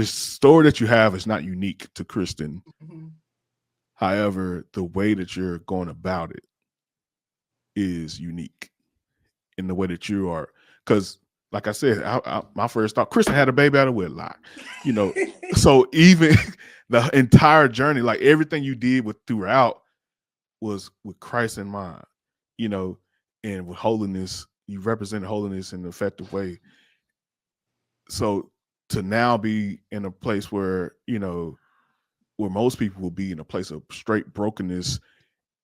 story that you have is not unique to Kristin. Mm-hmm. However, the way that you're going about it is unique in the way that you are. Because, like I said, my first thought, Kristin had a baby out of wedlock. So even the entire journey, like everything you did throughout was with Christ in mind, and with holiness. You represent holiness in an effective way. So to now be in a place where, where most people will be in a place of straight brokenness,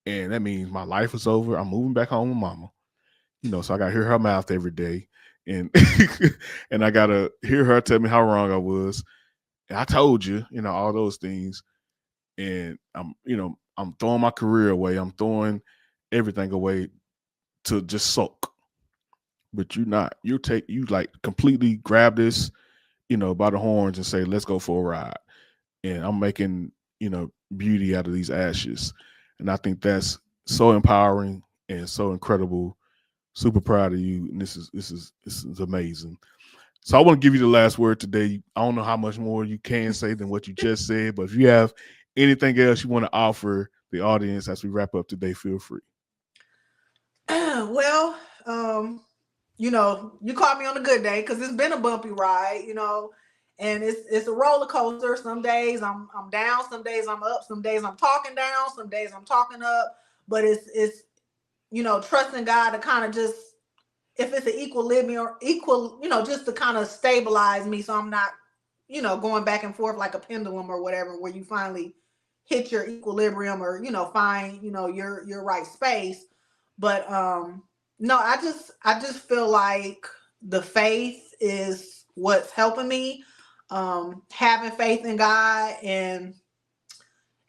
and that means my life is over. I'm moving back home with mama, so I got to hear her mouth every day. And and I got to hear her tell me how wrong I was. And I told you, all those things. And I'm throwing my career away. I'm throwing everything away to just sulk. But you're not. You like completely grab this, by the horns and say, let's go for a ride. And I'm making, beauty out of these ashes. And I think that's so empowering and so incredible. Super proud of you. And this is amazing. So I want to give you the last word today. I don't know how much more you can say than what you just said, but if you have anything else you want to offer the audience as we wrap up today, feel free. Well, you caught me on a good day because it's been a bumpy ride, and it's a roller coaster. Some days I'm down, some days I'm up, some days I'm talking down, some days I'm talking up. But it's trusting God to kind of just, if it's an equilibrium or just to kind of stabilize me so I'm not, going back and forth like a pendulum or whatever, where you finally hit your equilibrium or, find, your right space. But no, I just feel like the faith is what's helping me. Having faith in God, and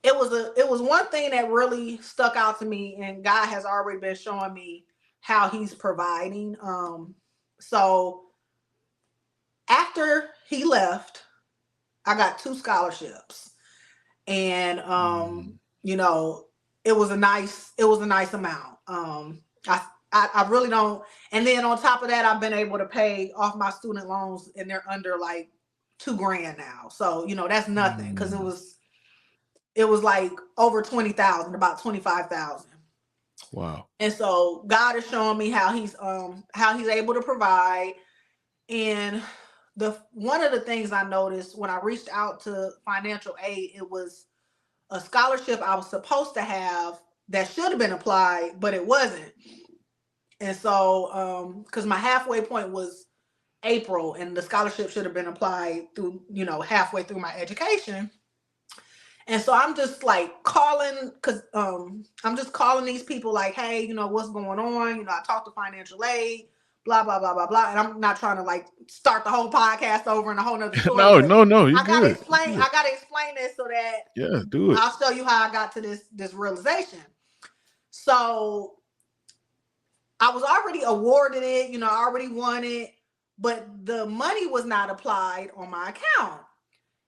it was one thing that really stuck out to me, and God has already been showing me how he's providing. So after he left, I got 2 scholarships, and it was a nice amount. I really don't. And then on top of that, I've been able to pay off my student loans, and they're under like $2,000 now. So, that's nothing, because it was like over 20,000, about 25,000. Wow. And so God is showing me how he's able to provide. And one of the things I noticed when I reached out to financial aid, it was a scholarship I was supposed to have that should have been applied, but it wasn't. And so, because my halfway point was April, and the scholarship should have been applied through, halfway through my education. And so I'm just like calling, because I'm just calling these people like, hey, what's going on? I talked to financial aid, blah, blah, blah, blah, blah. And I'm not trying to like start the whole podcast over and a whole nother story. No, you I gotta good. explain. I gotta explain this so that do it. I'll show you how I got to this realization. So I was already awarded it, I already won it, but the money was not applied on my account.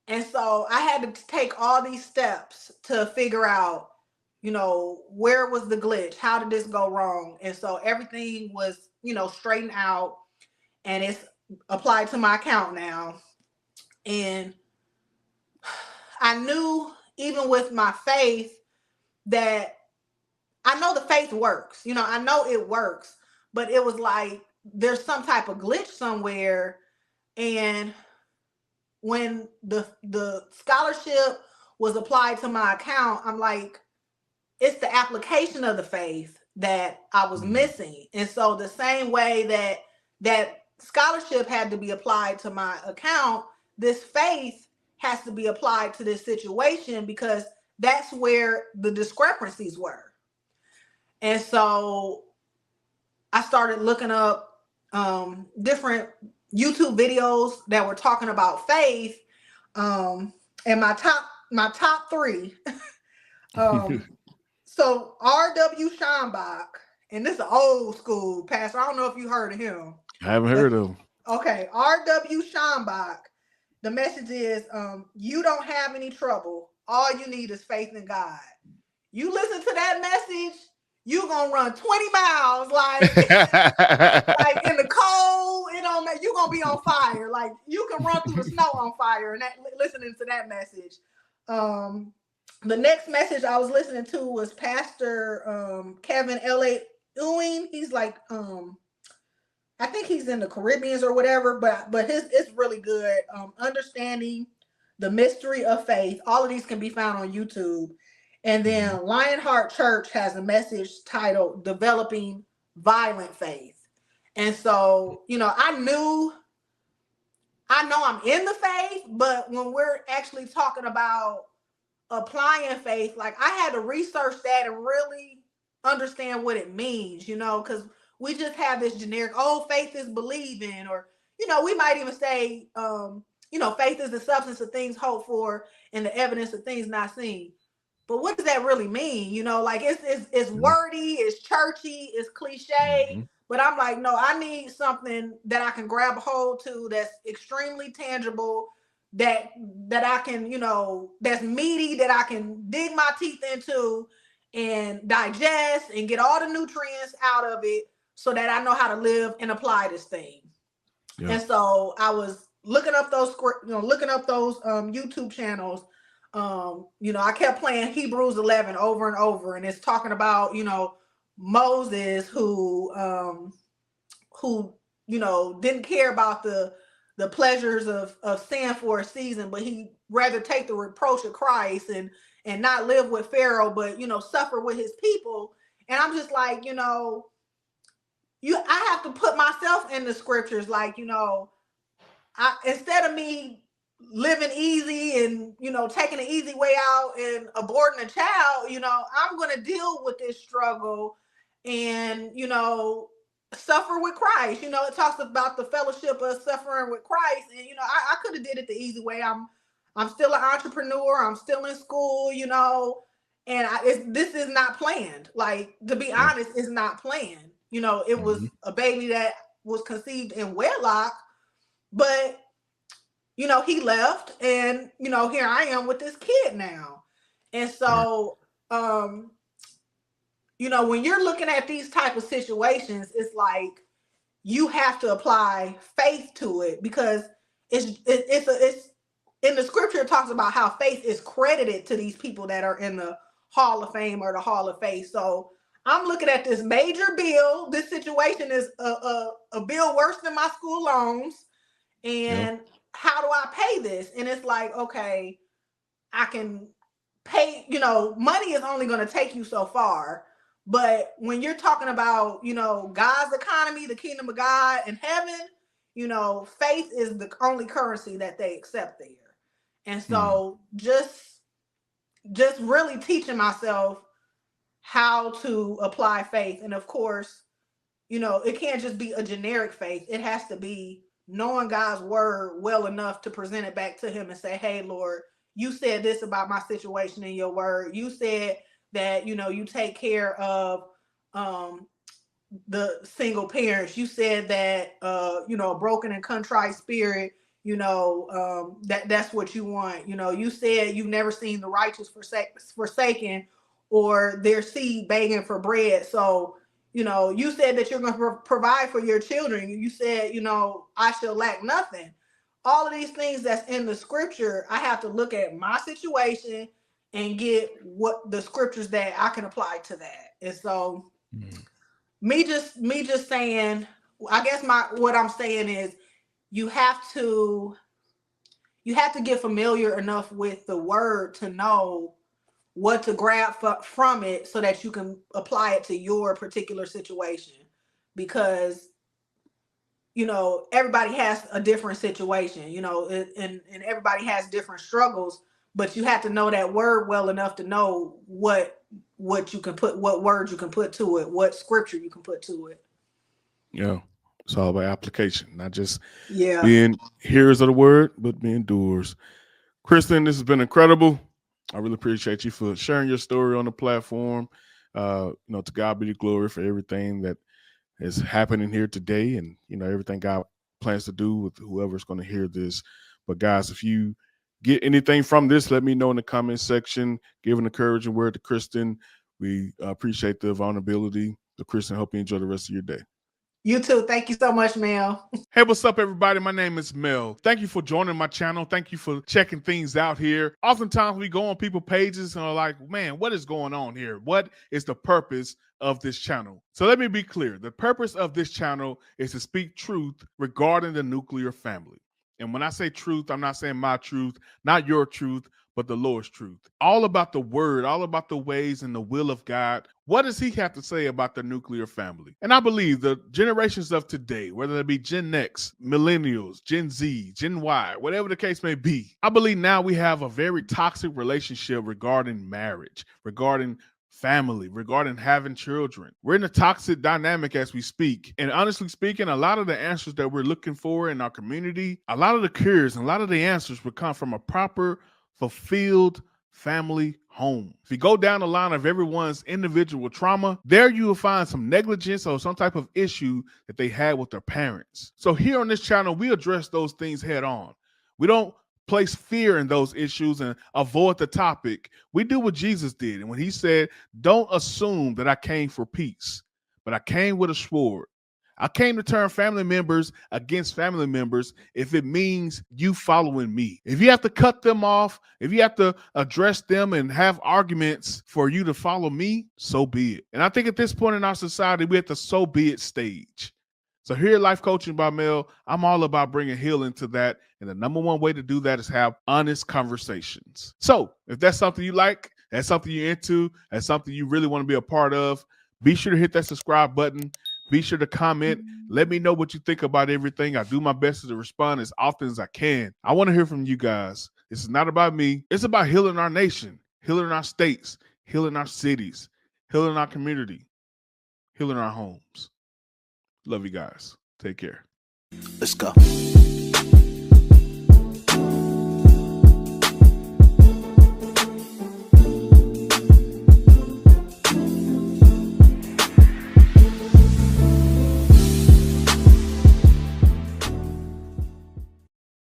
And so I had to take all these steps to figure out, where was the glitch? How did this go wrong? And so everything was, straightened out, and it's applied to my account now. And I knew, even with my faith, that I know the faith works. I know it works, but it was like there's some type of glitch somewhere. And when the scholarship was applied to my account, I'm like, it's the application of the faith that I was missing. And so the same way that scholarship had to be applied to my account, this faith has to be applied to this situation, because that's where the discrepancies were. And so I started looking up different YouTube videos that were talking about faith. And my top 3. So R.W. Schambach, and this is an old school pastor. I don't know if you heard of him. I haven't heard of him. Okay, R.W. Schambach. The message is, you don't have any trouble. all you need is faith in God. You listen to that message, you're gonna run 20 miles, like like in the cold. It don't matter. You're gonna be on fire. Like you can run through the snow on fire, and listening to that message. The next message I was listening to was Pastor Kevin L.A. Ewing. He's like I think he's in the Caribbeans or whatever, but it's really good. Understanding the mystery of faith. All of these can be found on YouTube. And then Lionheart Church has a message titled Developing Violent Faith. And so, I know I'm in the faith, but when we're actually talking about applying faith, like I had to research that and really understand what it means, because we just have this generic, faith is believing, or, we might even say, faith is the substance of things hoped for and the evidence of things not seen. But what does that really mean? Like it's wordy, it's churchy, it's cliche. But I'm like, no, I need something that I can grab a hold to that's extremely tangible, that I can, that's meaty, that I can dig my teeth into and digest and get all the nutrients out of it so that I know how to live and apply this thing. Yeah. And so I was looking up those YouTube channels. I kept playing Hebrews 11 over and over, and it's talking about, Moses who didn't care about the pleasures of sin for a season, but he rather take the reproach of Christ and not live with Pharaoh, but, suffer with his people. And I'm just like, I have to put myself in the scriptures, like, instead of me living easy and, taking an easy way out and aborting a child, I'm going to deal with this struggle and, suffer with Christ. It talks about the fellowship of suffering with Christ. And, I could have did it the easy way. I'm still an entrepreneur. I'm still in school, and this is not planned. Like, to be honest, it's not planned. It was a baby that was conceived in wedlock, but he left, and here I am with this kid now. And so when you're looking at these type of situations, it's like you have to apply faith to it, because it's in the scripture, it talks about how faith is credited to these people that are in the Hall of Fame or the Hall of Faith. So I'm looking at this major bill. This situation is a bill worse than my school loans. And how do I pay this? And it's like, okay, I can pay, money is only going to take you so far. But when you're talking about, God's economy, the kingdom of God and heaven, faith is the only currency that they accept there. And so just really teaching myself how to apply faith. And of course, it can't just be a generic faith. It has to be knowing God's word well enough to present it back to him and say, hey, Lord, you said this about my situation in your word. You said that, you take care of the single parents. You said that, a broken and contrite spirit, that's what you want. You said you've never seen the righteous forsaken or their seed begging for bread. So, you said that you're going to provide for your children. You said, I shall lack nothing. All of these things that's in the scripture, I have to look at my situation and get what the scriptures that I can apply to that. And so me just saying, I guess what I'm saying is you have to get familiar enough with the word to know what to grab from it so that you can apply it to your particular situation. Because, everybody has a different situation, and everybody has different struggles, but you have to know that word well enough to know what you can put, what words you can put to it, what scripture you can put to it. Yeah. It's all about application, not just being hearers of the word, but being doers. Kristin, this has been incredible. I really appreciate you for sharing your story on the platform. To God be the glory for everything that is happening here today, and everything God plans to do with whoever's going to hear this. But guys, if you get anything from this, let me know in the comment section. Give an encouraging word to Kristin. We appreciate the vulnerability. So Kristin, hope you enjoy the rest of your day. You too. Thank you so much, Mel. Hey, what's up, everybody? My name is Mel. Thank you for joining my channel. Thank you for checking things out here. Oftentimes, we go on people's pages and are like, man, what is going on here? What is the purpose of this channel? So let me be clear. The purpose of this channel is to speak truth regarding the nuclear family. And when I say truth, I'm not saying my truth, not your truth, but the Lord's truth. All about the word, all about the ways and the will of God. What does he have to say about the nuclear family? And I believe the generations of today, whether it be Gen X, millennials, Gen Z, Gen Y, whatever the case may be, I believe now we have a very toxic relationship regarding marriage, regarding family, regarding having children. We're in a toxic dynamic as we speak. And honestly speaking, a lot of the answers that we're looking for in our community, a lot of the cures and a lot of the answers would come from a proper, fulfilled family home. If you go down the line of everyone's individual trauma, there you will find some negligence or some type of issue that they had with their parents. So here on this channel, we address those things head on. We don't place fear in those issues and avoid the topic. We do what Jesus did. And when he said, don't assume that I came for peace, but I came with a sword. I came to turn family members against family members if it means you following me. If you have to cut them off, if you have to address them and have arguments for you to follow me, so be it. And I think at this point in our society, we're at the so be it stage. So here at Life Coaching by Mel, I'm all about bringing healing to that. And the number one way to do that is have honest conversations. So if that's something you like, that's something you're into, that's something you really want to be a part of, be sure to hit that subscribe button. Be sure to comment. Let me know what you think about everything. I do my best to respond as often as I can. I want to hear from you guys. This is not about me. It's about healing our nation, healing our states, healing our cities, healing our community, healing our homes. Love you guys. Take care. Let's go.